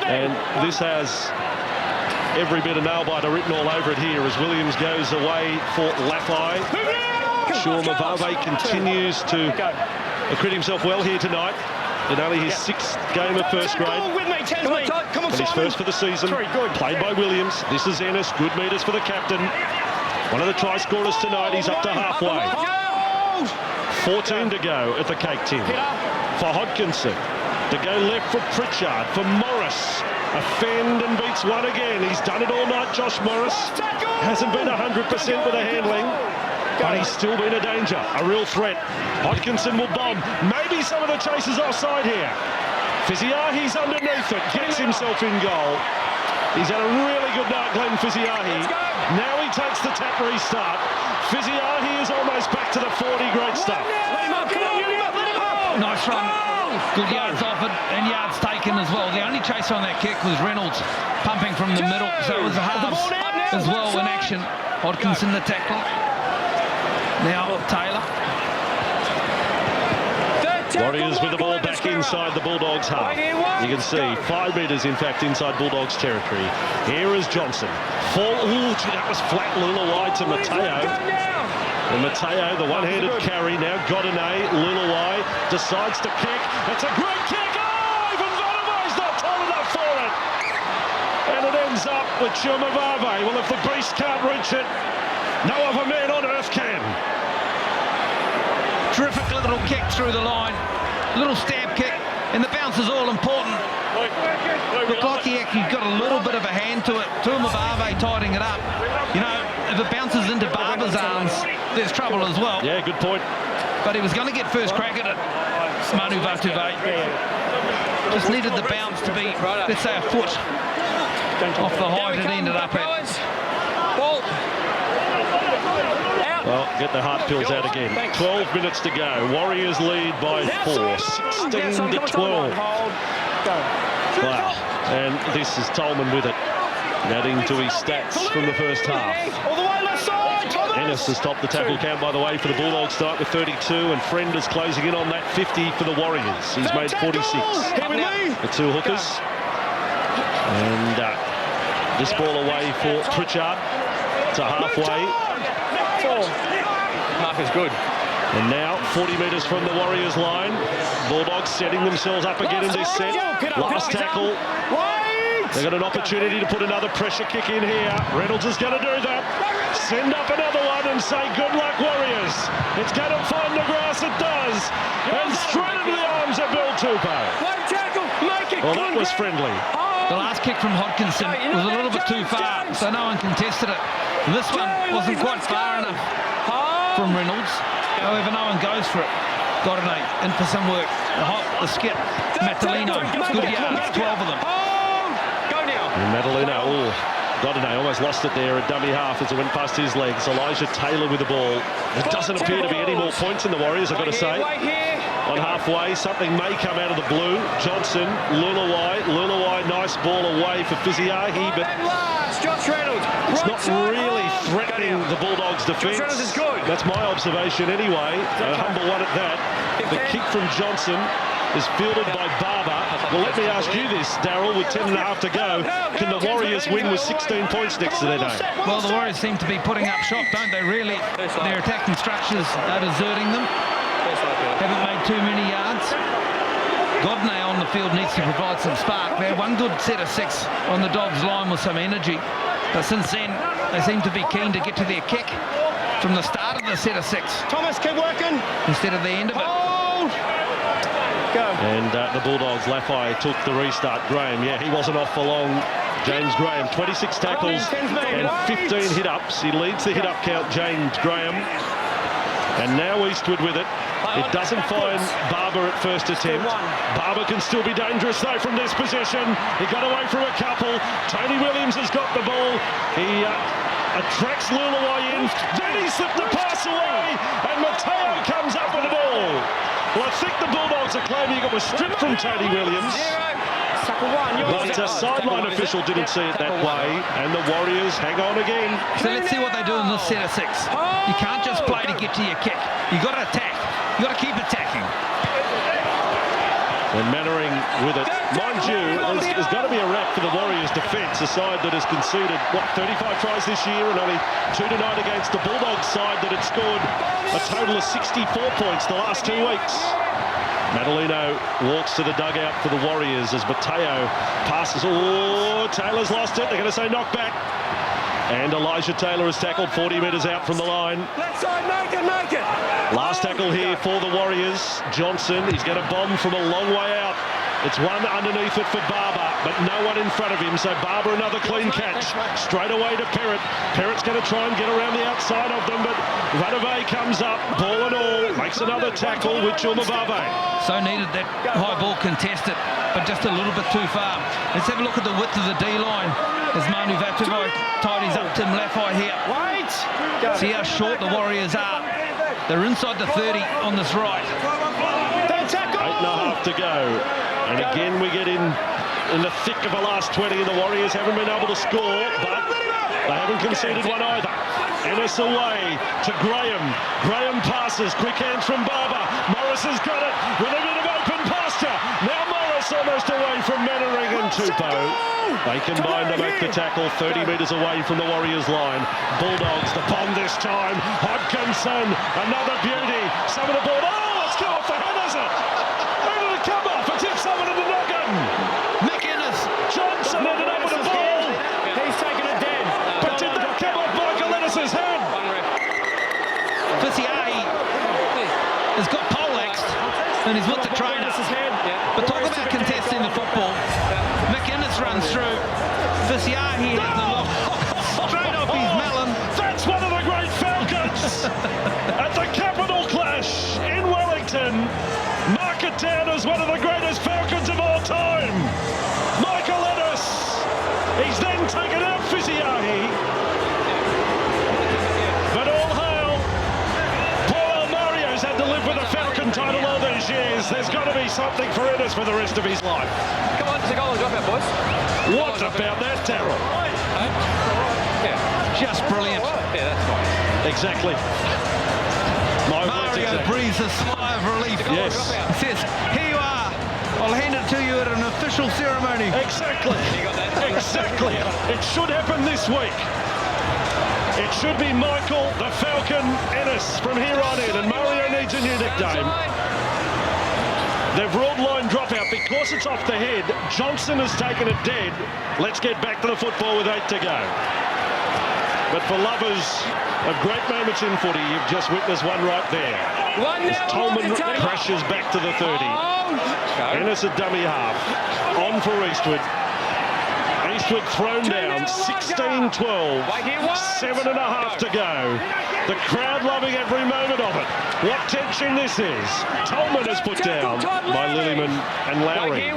And this has every bit of nail-biter written all over it here as Williams goes away for Lafai. Sean Mavave continues to acquit himself well here tonight in only his 6th game of first grade. And his first for the season, played by Williams. This is Ennis, good metres for the captain. One of the try scorers tonight, he's up to halfway. 14 to go at the Cake Tin. For Hodkinson, to go left for Pritchard, for Morris. A fend and beats one again. He's done it all night, Josh Morris. Hasn't been 100% with the handling, but he's still been a danger, a real threat. Hodkinson will bomb. Maybe some of the chasers offside here. Fiziahi's underneath it, gets himself in goal. He's had a really good night, Glenn Fiziahi. Now he takes the tap restart. Fiziahi is almost back to the 40, great stuff. Nice run. Good yards offered and yards taken as well. The only chaser on that kick was Reynolds pumping from the middle, so it was the halves as well in action. Hodkinson the tackle. Now Taylor. Warriors with the ball back inside the Bulldogs half. You can see 5 metres, in fact, inside Bulldogs territory. Here is Johnson. Ooh, that was flat Luluai to Mateo. And Mateo, the one-handed carry, now Godinay. Luluai decides to kick. It's a great kick. Oh, even Vanavai's not tall enough for it. And it ends up with Chumavave. Well, if the beast can't reach it, no other man on earth can. Terrific little kick through the line. Little stab kick, and the bounce is all important. Looked like he actually got a little bit of a hand to it. Tuamavave tidying it up. You know, if it bounces into Barber's arms, there's trouble as well. Yeah, good point. But he was going to get first crack at it. Manu Vatuve just needed the bounce to be, let's say, a foot off the height it ended up at. Well, get the heart pills out again. 12 minutes to go. Warriors lead by 4, 16 to 12. Wow. And this is Tolman with it, adding to his stats from the first half. Ennis has topped the tackle count, by the way, for the Bulldogs tonight with 32, and Friend is closing in on that 50 for the Warriors. He's made 46. The 2 hookers. And this ball away for Pritchard to halfway. Mark is good. And now 40 metres from the Warriors line. Bulldogs setting themselves up again in this set. Last tackle. They've got an opportunity to put another pressure kick in here. Reynolds is going to do that. Send up another one and say good luck, Warriors. It's going to find the grass, it does. And straight into the arms of Bill Tupou. Well, that was friendly. The last kick from Hodkinson was a little bit too far, so no one contested it. This one wasn't quite far enough from Reynolds. However, no one goes for it. Godinay in for some work. The skip. Matalino, good yards, 12 of them. And Matalino, Godinay almost lost it there at dummy half as it went past his legs. Elijah Taylor with the ball. There doesn't appear to be any more points in the Warriors, I've got to say. On halfway, something may come out of the blue. Johnson, Lulawai, nice ball away for Fiziahi, but it's not really threatening the Bulldogs' defence. That's my observation anyway. A humble one at that. The kick from Johnson is fielded by Barber. Well, let me ask you this, Darryl, with 10.5 to go. Can the Warriors win with 16 points next to their name? Well, the Warriors seem to be putting up shop, don't they, really? Their attacking structures are deserting them. Haven't made too many yards. Godinay on the field needs to provide some spark. They had one good set of 6 on the Dogs line with some energy. But since then, they seem to be keen to get to their kick from the start of the set of 6. Thomas, keep working. Instead of the end of it. Go. And the Bulldogs, Lafai took the restart. Graham, yeah, he wasn't off for long. James Graham, 26 tackles and 15 hit-ups. He leads the hit-up count, James Graham. And now Eastwood with it. It doesn't find Barber at first attempt. Barber can still be dangerous, though, from this position. He got away from a couple. Tony Williams has got the ball. He attracts Lulawai in. Then he slipped the pass away, and Mateo comes up with the ball. Well, I think the Bulldogs are claiming it was stripped from Tony Williams. But a sideline official didn't see it that way, and the Warriors hang on again. So let's see what they do in this set of 6. You can't just play to get to your kick. You've got to attack. You've got to keep attacking. And Mannering with it. Mind you, there's got to be a rap for the Warriors' defence, a side that has conceded, 35 tries this year and only 2 tonight against the Bulldogs side that had scored a total of 64 points the last 2 weeks. Madalino walks to the dugout for the Warriors as Mateo passes. Oh, Taylor's lost it. They're going to say knock back. And Elijah Taylor is tackled 40 metres out from the line. Left side, make it. Last tackle here for the Warriors. Johnson, he's going to bomb from a long way out. It's one underneath it for Barber, but no one in front of him. So Barber, another clean catch. Straight away to Perrott. Perrott's going to try and get around the outside of them, but Radave comes up, ball and all, makes another tackle with Chumabave. So needed that high ball contested, but just a little bit too far. Let's have a look at the width of the D-line as Manu Vatuvai tidies up Tim Lafai here. See how short the Warriors are. They're inside the 30 on this right. 8.5 to go. And again, we get in the thick of the last 20, and the Warriors haven't been able to score, but they haven't conceded one either. Ennis away to Graham. Graham passes, quick hands from Barber. Morris has got it with a bit of open pasture. Now Morris almost away from Mannering and Tupou. They combine to make the tackle 30 metres away from the Warriors line. Bulldogs, the bomb this time. Hodkinson, another beauty. Some of the ball. Oh, it's come off the head, is it? Where did it come off? It's hit someone in the noggin. McInnes. Johnson ended up with a ball. He's taken it dead. But did that come off Michael Ennis's head? Fiziahi has got poleaxed and he's with the trainer. But talk about contesting the football. McInnes runs through. Fiziahi has the look straight off his melon. That's one of the great Falcons at the Capital Clash in Wellington. Mark it down as one of the greatest Falcons of all time. Michael Ennis. He's then taken out Fiziahi. But all hail. Paul Mario's had to live with a Falcon title all these years. There's got to be something for Ennis for the rest of his life. Come on, it's a goal and drop out, boys. What about that, Darryl? Yeah. Just brilliant. Yeah, that's fine. Exactly. My words, Mario exactly. breathes a sigh of relief. Yes. He says, here you are. I'll hand it to you at an official ceremony. Exactly. Exactly. It should happen this week. It should be Michael the Falcon Ennis from here on in, and Mario needs a new nickname. They've ruled line dropout because it's off the head. Johnson has taken it dead. Let's get back to the football with 8 to go. But for lovers of great moments in footy, you've just witnessed one right there. As Tolman crashes back to the 30. Ennis a dummy half. On for Eastwood. Wexford thrown down, 16-12, 7.5 to go. The crowd loving every moment of it. What tension this is. Tolman is put down by Lillyman and Lowry.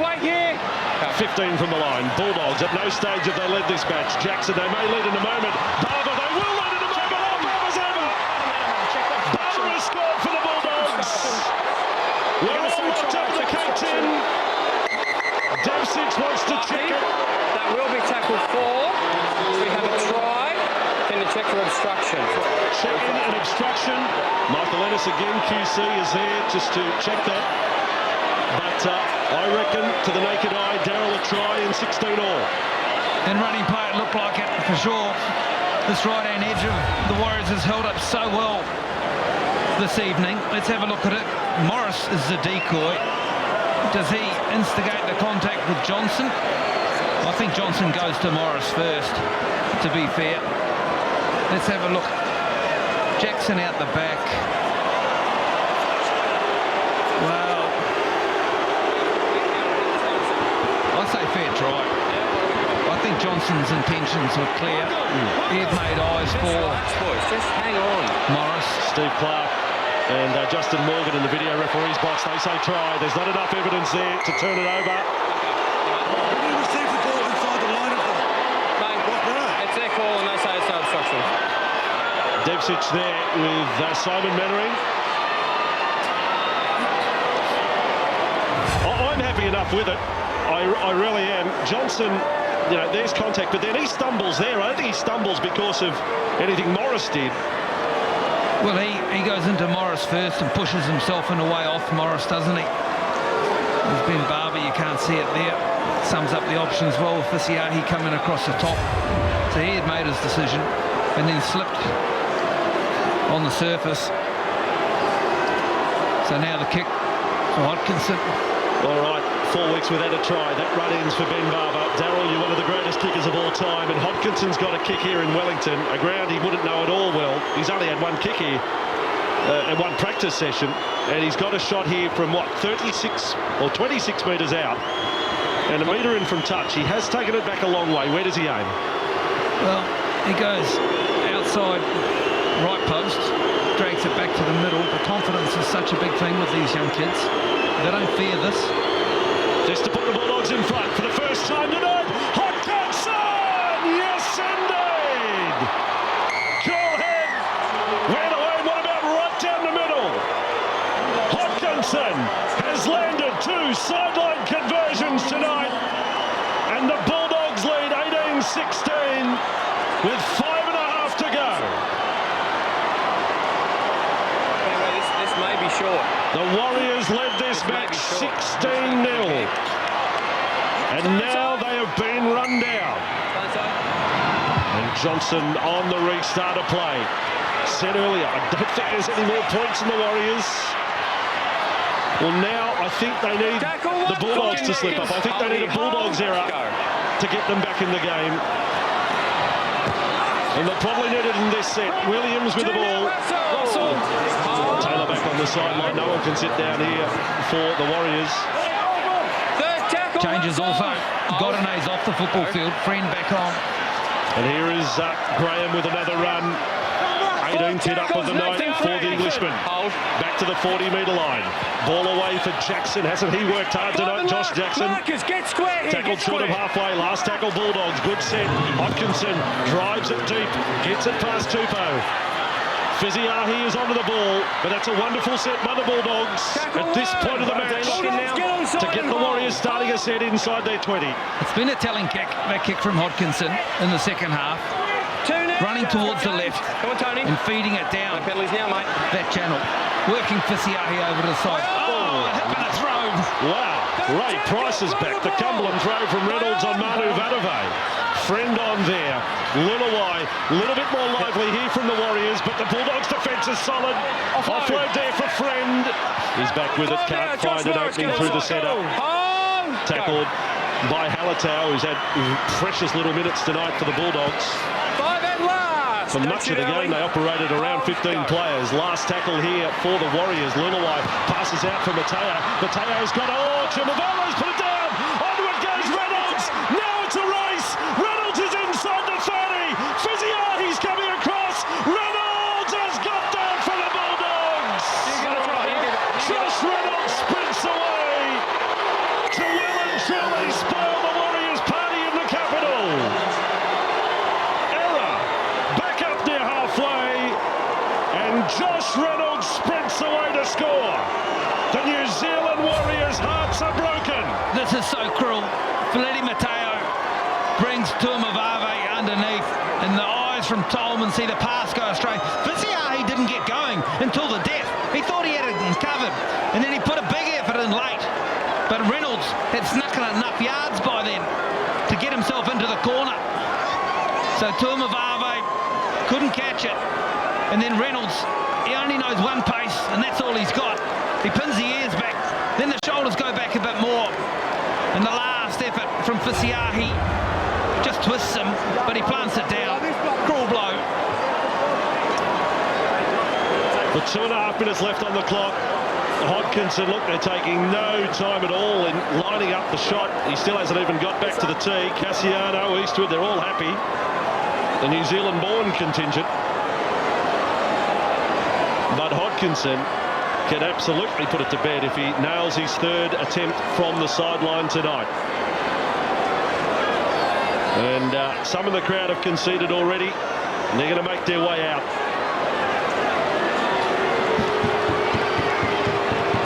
15 from the line. Bulldogs at no stage have they led this match. Jackson, they may lead in a moment. Barber, they will lead in a moment. Oh, Barber's over. Barber has scored for the Bulldogs. We're all locked up in the K10. Devsic wants to check it. That will be tackled for. We have a try. Can you check for obstruction? Checking an obstruction. Michael Ennis again, QC, is there just to check that. But I reckon, to the naked eye, Darryl will try in 16 all. And running play, it looked like it for sure. This right-hand edge of the Warriors has held up so well this evening. Let's have a look at it. Morris is the decoy. Does he instigate the contact with Johnson? I think Johnson goes to Morris first, to be fair. Let's have a look. Jackson out the back. Well, I say fair try. I think Johnson's intentions were clear. He had made eyes for Just hang on. Morris. Steve Clark and Justin Morgan in the video referee's box. They say try. There's not enough evidence there to turn it over. We received the ball inside the line of the... It's their call and they say it's no obstruction. Devsic there with Simon Mannering. I'm happy enough with it. I really am. Johnson, you know, there's contact, but then he stumbles there. I don't think he stumbles because of anything Morris did. Well, he goes into Morris first and pushes himself in a way off Morris, doesn't he? There's been Barber, you can't see it there. Sums up the options well with Fisiahi coming across the top. So he had made his decision and then slipped on the surface. So now the kick for Hodkinson. All right, 4 weeks without a try. That run ends for Ben Barber. Darryl, you're one of the greatest kickers of all time, and Hodkinson's got a kick here in Wellington, a ground he wouldn't know at all well. He's only had one kick here and one practice session, and he's got a shot here from, what, 36 or 26 metres out, and a metre in from touch. He has taken it back a long way. Where does he aim? Well, he goes outside right post, drags it back to the middle. The confidence is such a big thing with these young kids. They don't fear this. Just to put the Bulldogs in front for the first time tonight. Hodkinson! Yes, indeed! Cool head. Went away. What about right down the middle? Hodkinson has landed 2 sideline conversions tonight. And the Bulldogs lead 18-16 with 5.5 to go. This may be short. The Warriors led this match 16-0. And now they have been run down. And Johnson on the restart of play. Said earlier, I don't think there's any more points in the Warriors. Well, now I think they need the Bulldogs to slip up. I think they need a Bulldogs error to get them back in the game. And they'll probably need it in this set. Williams with the ball. Taylor back on the sideline. No one can sit down here for the Warriors. Changes also. Godinez off the football field. Friend back on. And here is Graham with another run. 18th hit up of the night for the Englishman. Back to the 40-metre line. Ball away for Jackson. Hasn't he worked hard tonight, Josh Jackson? Tackled short of halfway. Last tackle, Bulldogs. Good set. Hodkinson drives it deep. Gets it past Tupou. Fisiahi is onto the ball, but that's a wonderful set by the Bulldogs at this point of the match to get the Warriors starting a set inside their 20. It's been a telling kick, that kick from Hodkinson in the second half. Running towards the left and feeding it down that channel. Working Fisiahi over to the side. Oh, hip and a throw. Wow, Ray Price is back. The Cumberland throw from Reynolds on Manu Vadove. Friend on there. Lulawai, a little bit more lively here from the Warriors, but the Bulldogs' defence is solid. Offload there for Friend. He's back with it, can't find an opening through the centre. Tackled by Halatau, who's had precious little minutes tonight for the Bulldogs. For much of the game, they operated around 15 players. Last tackle here for the Warriors. Lulawai passes out for Mateo. Mateo's got Chimavalo's put it down. Onward goes Reynolds. Now it's a race. Josh Reynolds sprints away to well and truly spoil the Warriors' party in the capital. Error, back up near halfway, and Josh Reynolds sprints away to score. The New Zealand Warriors' hearts are broken. This is so cruel. Felipe Mateo brings Tuamavave underneath, and the eyes from Tolman see the pass go astray. Visiahi didn't get going until the death. He thought he had it covered, and then he put a big effort in late. But Reynolds had snuck in enough yards by then to get himself into the corner. So Tuamavave couldn't catch it. And then Reynolds, he only knows one pace, and that's all he's got. He pins the ears back, then the shoulders go back a bit more. And the last effort from Visiahi just twists him, but he plants it down. Cruel blow. With 2.5 minutes left on the clock, Hodkinson, look, they're taking no time at all in lining up the shot. He still hasn't even got back to the tee. Cassiano, Eastwood, they're all happy. The New Zealand-born contingent. But Hodkinson can absolutely put it to bed if he nails his third attempt from the sideline tonight. And some of the crowd have conceded already, and they're going to make their way out.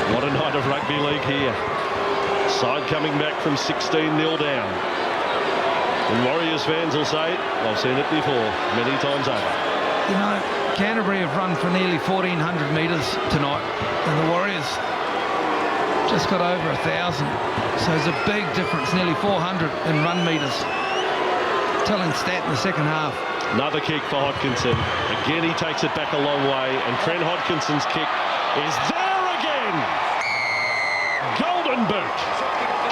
What a night of rugby league here. Side coming back from 16-0 down. And Warriors fans will say, I've seen it before, many times over. You know, Canterbury have run for nearly 1,400 metres tonight, and the Warriors just got over 1,000. So there's a big difference, nearly 400 in run metres. Telling stat in the second half. Another kick for Hodkinson. Again, he takes it back a long way, and Trent Hodkinson's kick is there again. Golden boot.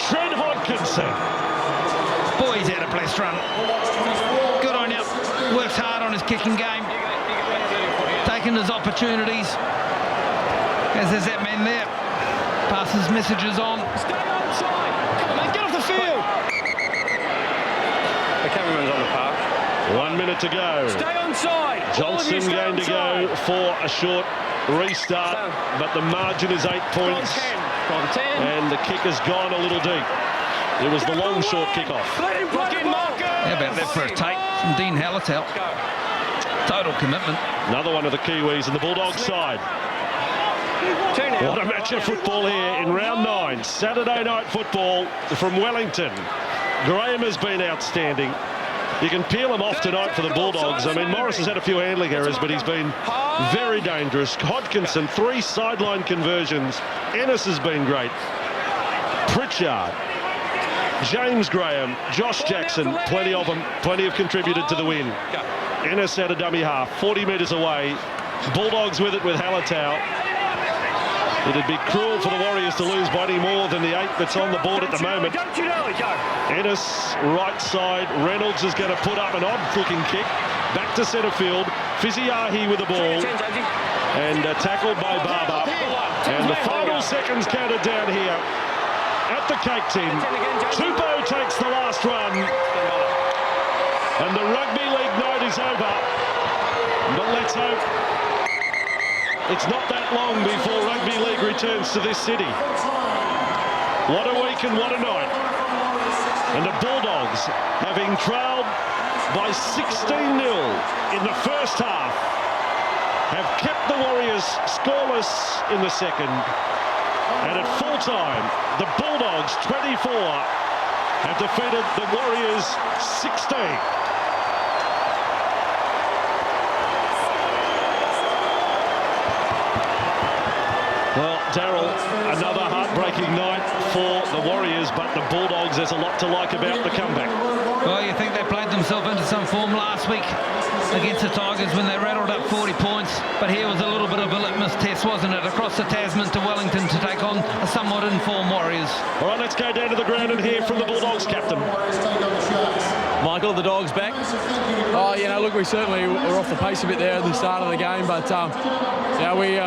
Trent Hodkinson. Boy, he's had a blessed run. Good on you. Works hard on his kicking game. Taking his opportunities. As there's that man there. Passes messages on. Stay onside. Come on, get off the field. The cameraman's on the park. 1 minute to go. Stay onside. Johnson going to go for a short restart, but the margin is 8 points. Gone 10. And the kick has gone a little deep. It was the long short kickoff. Lock in, Marcus. How about that for a take from Dean Hallitell? Total commitment. Another one of the Kiwis in the Bulldogs side. What a match of football here in round 9. Saturday night football from Wellington. Graham has been outstanding. You can peel him off tonight for the Bulldogs. I mean, Morris has had a few handling errors, but he's been very dangerous. Hodkinson, 3 sideline conversions. Ennis has been great. Pritchard, James Graham, Josh Jackson, plenty of them. Plenty have contributed to the win. Ennis out a dummy half, 40 metres away. Bulldogs with it with Hallitell. It'd be cruel for the Warriors to lose by any more than the 8 that's on the board at the moment. Ennis, right side. Reynolds is going to put up an odd-looking kick. Back to centre field. Visiahi with the ball. And tackled by Barber. And the final seconds counted down here at the Cake Tin. Tupou takes the last run. And the rugby league night is over. But let's hope it's not that long before rugby league returns to this city. What a week and what a night. And the Bulldogs, having trailed by 16-0 in the first half, have kept the Warriors scoreless in the second. And at full time, the Bulldogs, 24, have defeated the Warriors, 16. Well, Darryl, another heartbreaking night for the Warriors, but the Bulldogs, there's a lot to like about the comeback. Well, you think they played themselves into some form last week against the Tigers when they rattled up 40 points. But here was a little bit of a litmus test, wasn't it? Across the Tasman to Wellington to take on a somewhat informed Warriors. All right, let's go down to the ground and hear from the Bulldogs captain. Michael, the Dogs back? Oh, you know, look, we certainly were off the pace a bit there at the start of the game, but, you know, we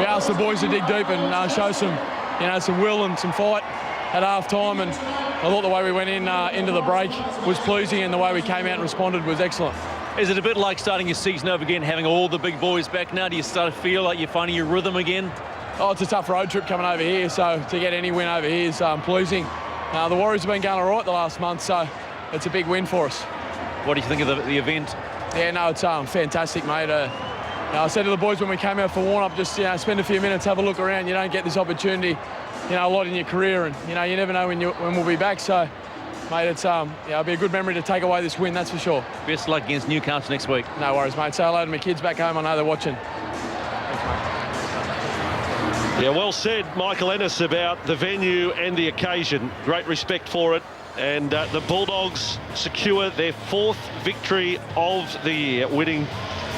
asked the boys to dig deep and show some, you know, some will and some fight at half-time, and I thought the way we went in into the break was pleasing, and the way we came out and responded was excellent. Is it a bit like starting your season over again, having all the big boys back now? Do you start to feel like you're finding your rhythm again? it's a tough road trip coming over here, so to get any win over here is pleasing. The Warriors have been going all right the last month, so it's a big win for us. What do you think of the event? Yeah, no, it's fantastic, mate. I said to the boys when we came out for warm-up, just spend a few minutes, have a look around. You don't get this opportunity, a lot in your career, and you never know when we'll be back. So, mate, it's it'll be a good memory to take away this win, that's for sure. Best of luck against Newcastle next week. No worries, mate. Say hello to my kids back home. I know they're watching. Thanks, mate. Yeah, well said, Michael Ennis, about the venue and the occasion. Great respect for it. And the Bulldogs secure their 4th victory of the year, winning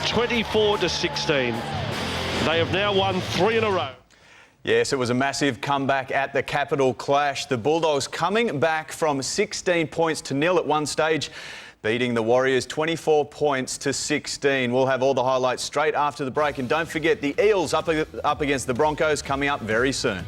24-16. They have now won 3 in a row. Yes, it was a massive comeback at the Capital Clash. The Bulldogs coming back from 16 points to 0 at one stage, beating the Warriors 24 points to 16. We'll have all the highlights straight after the break. And don't forget, the Eels up against the Broncos coming up very soon.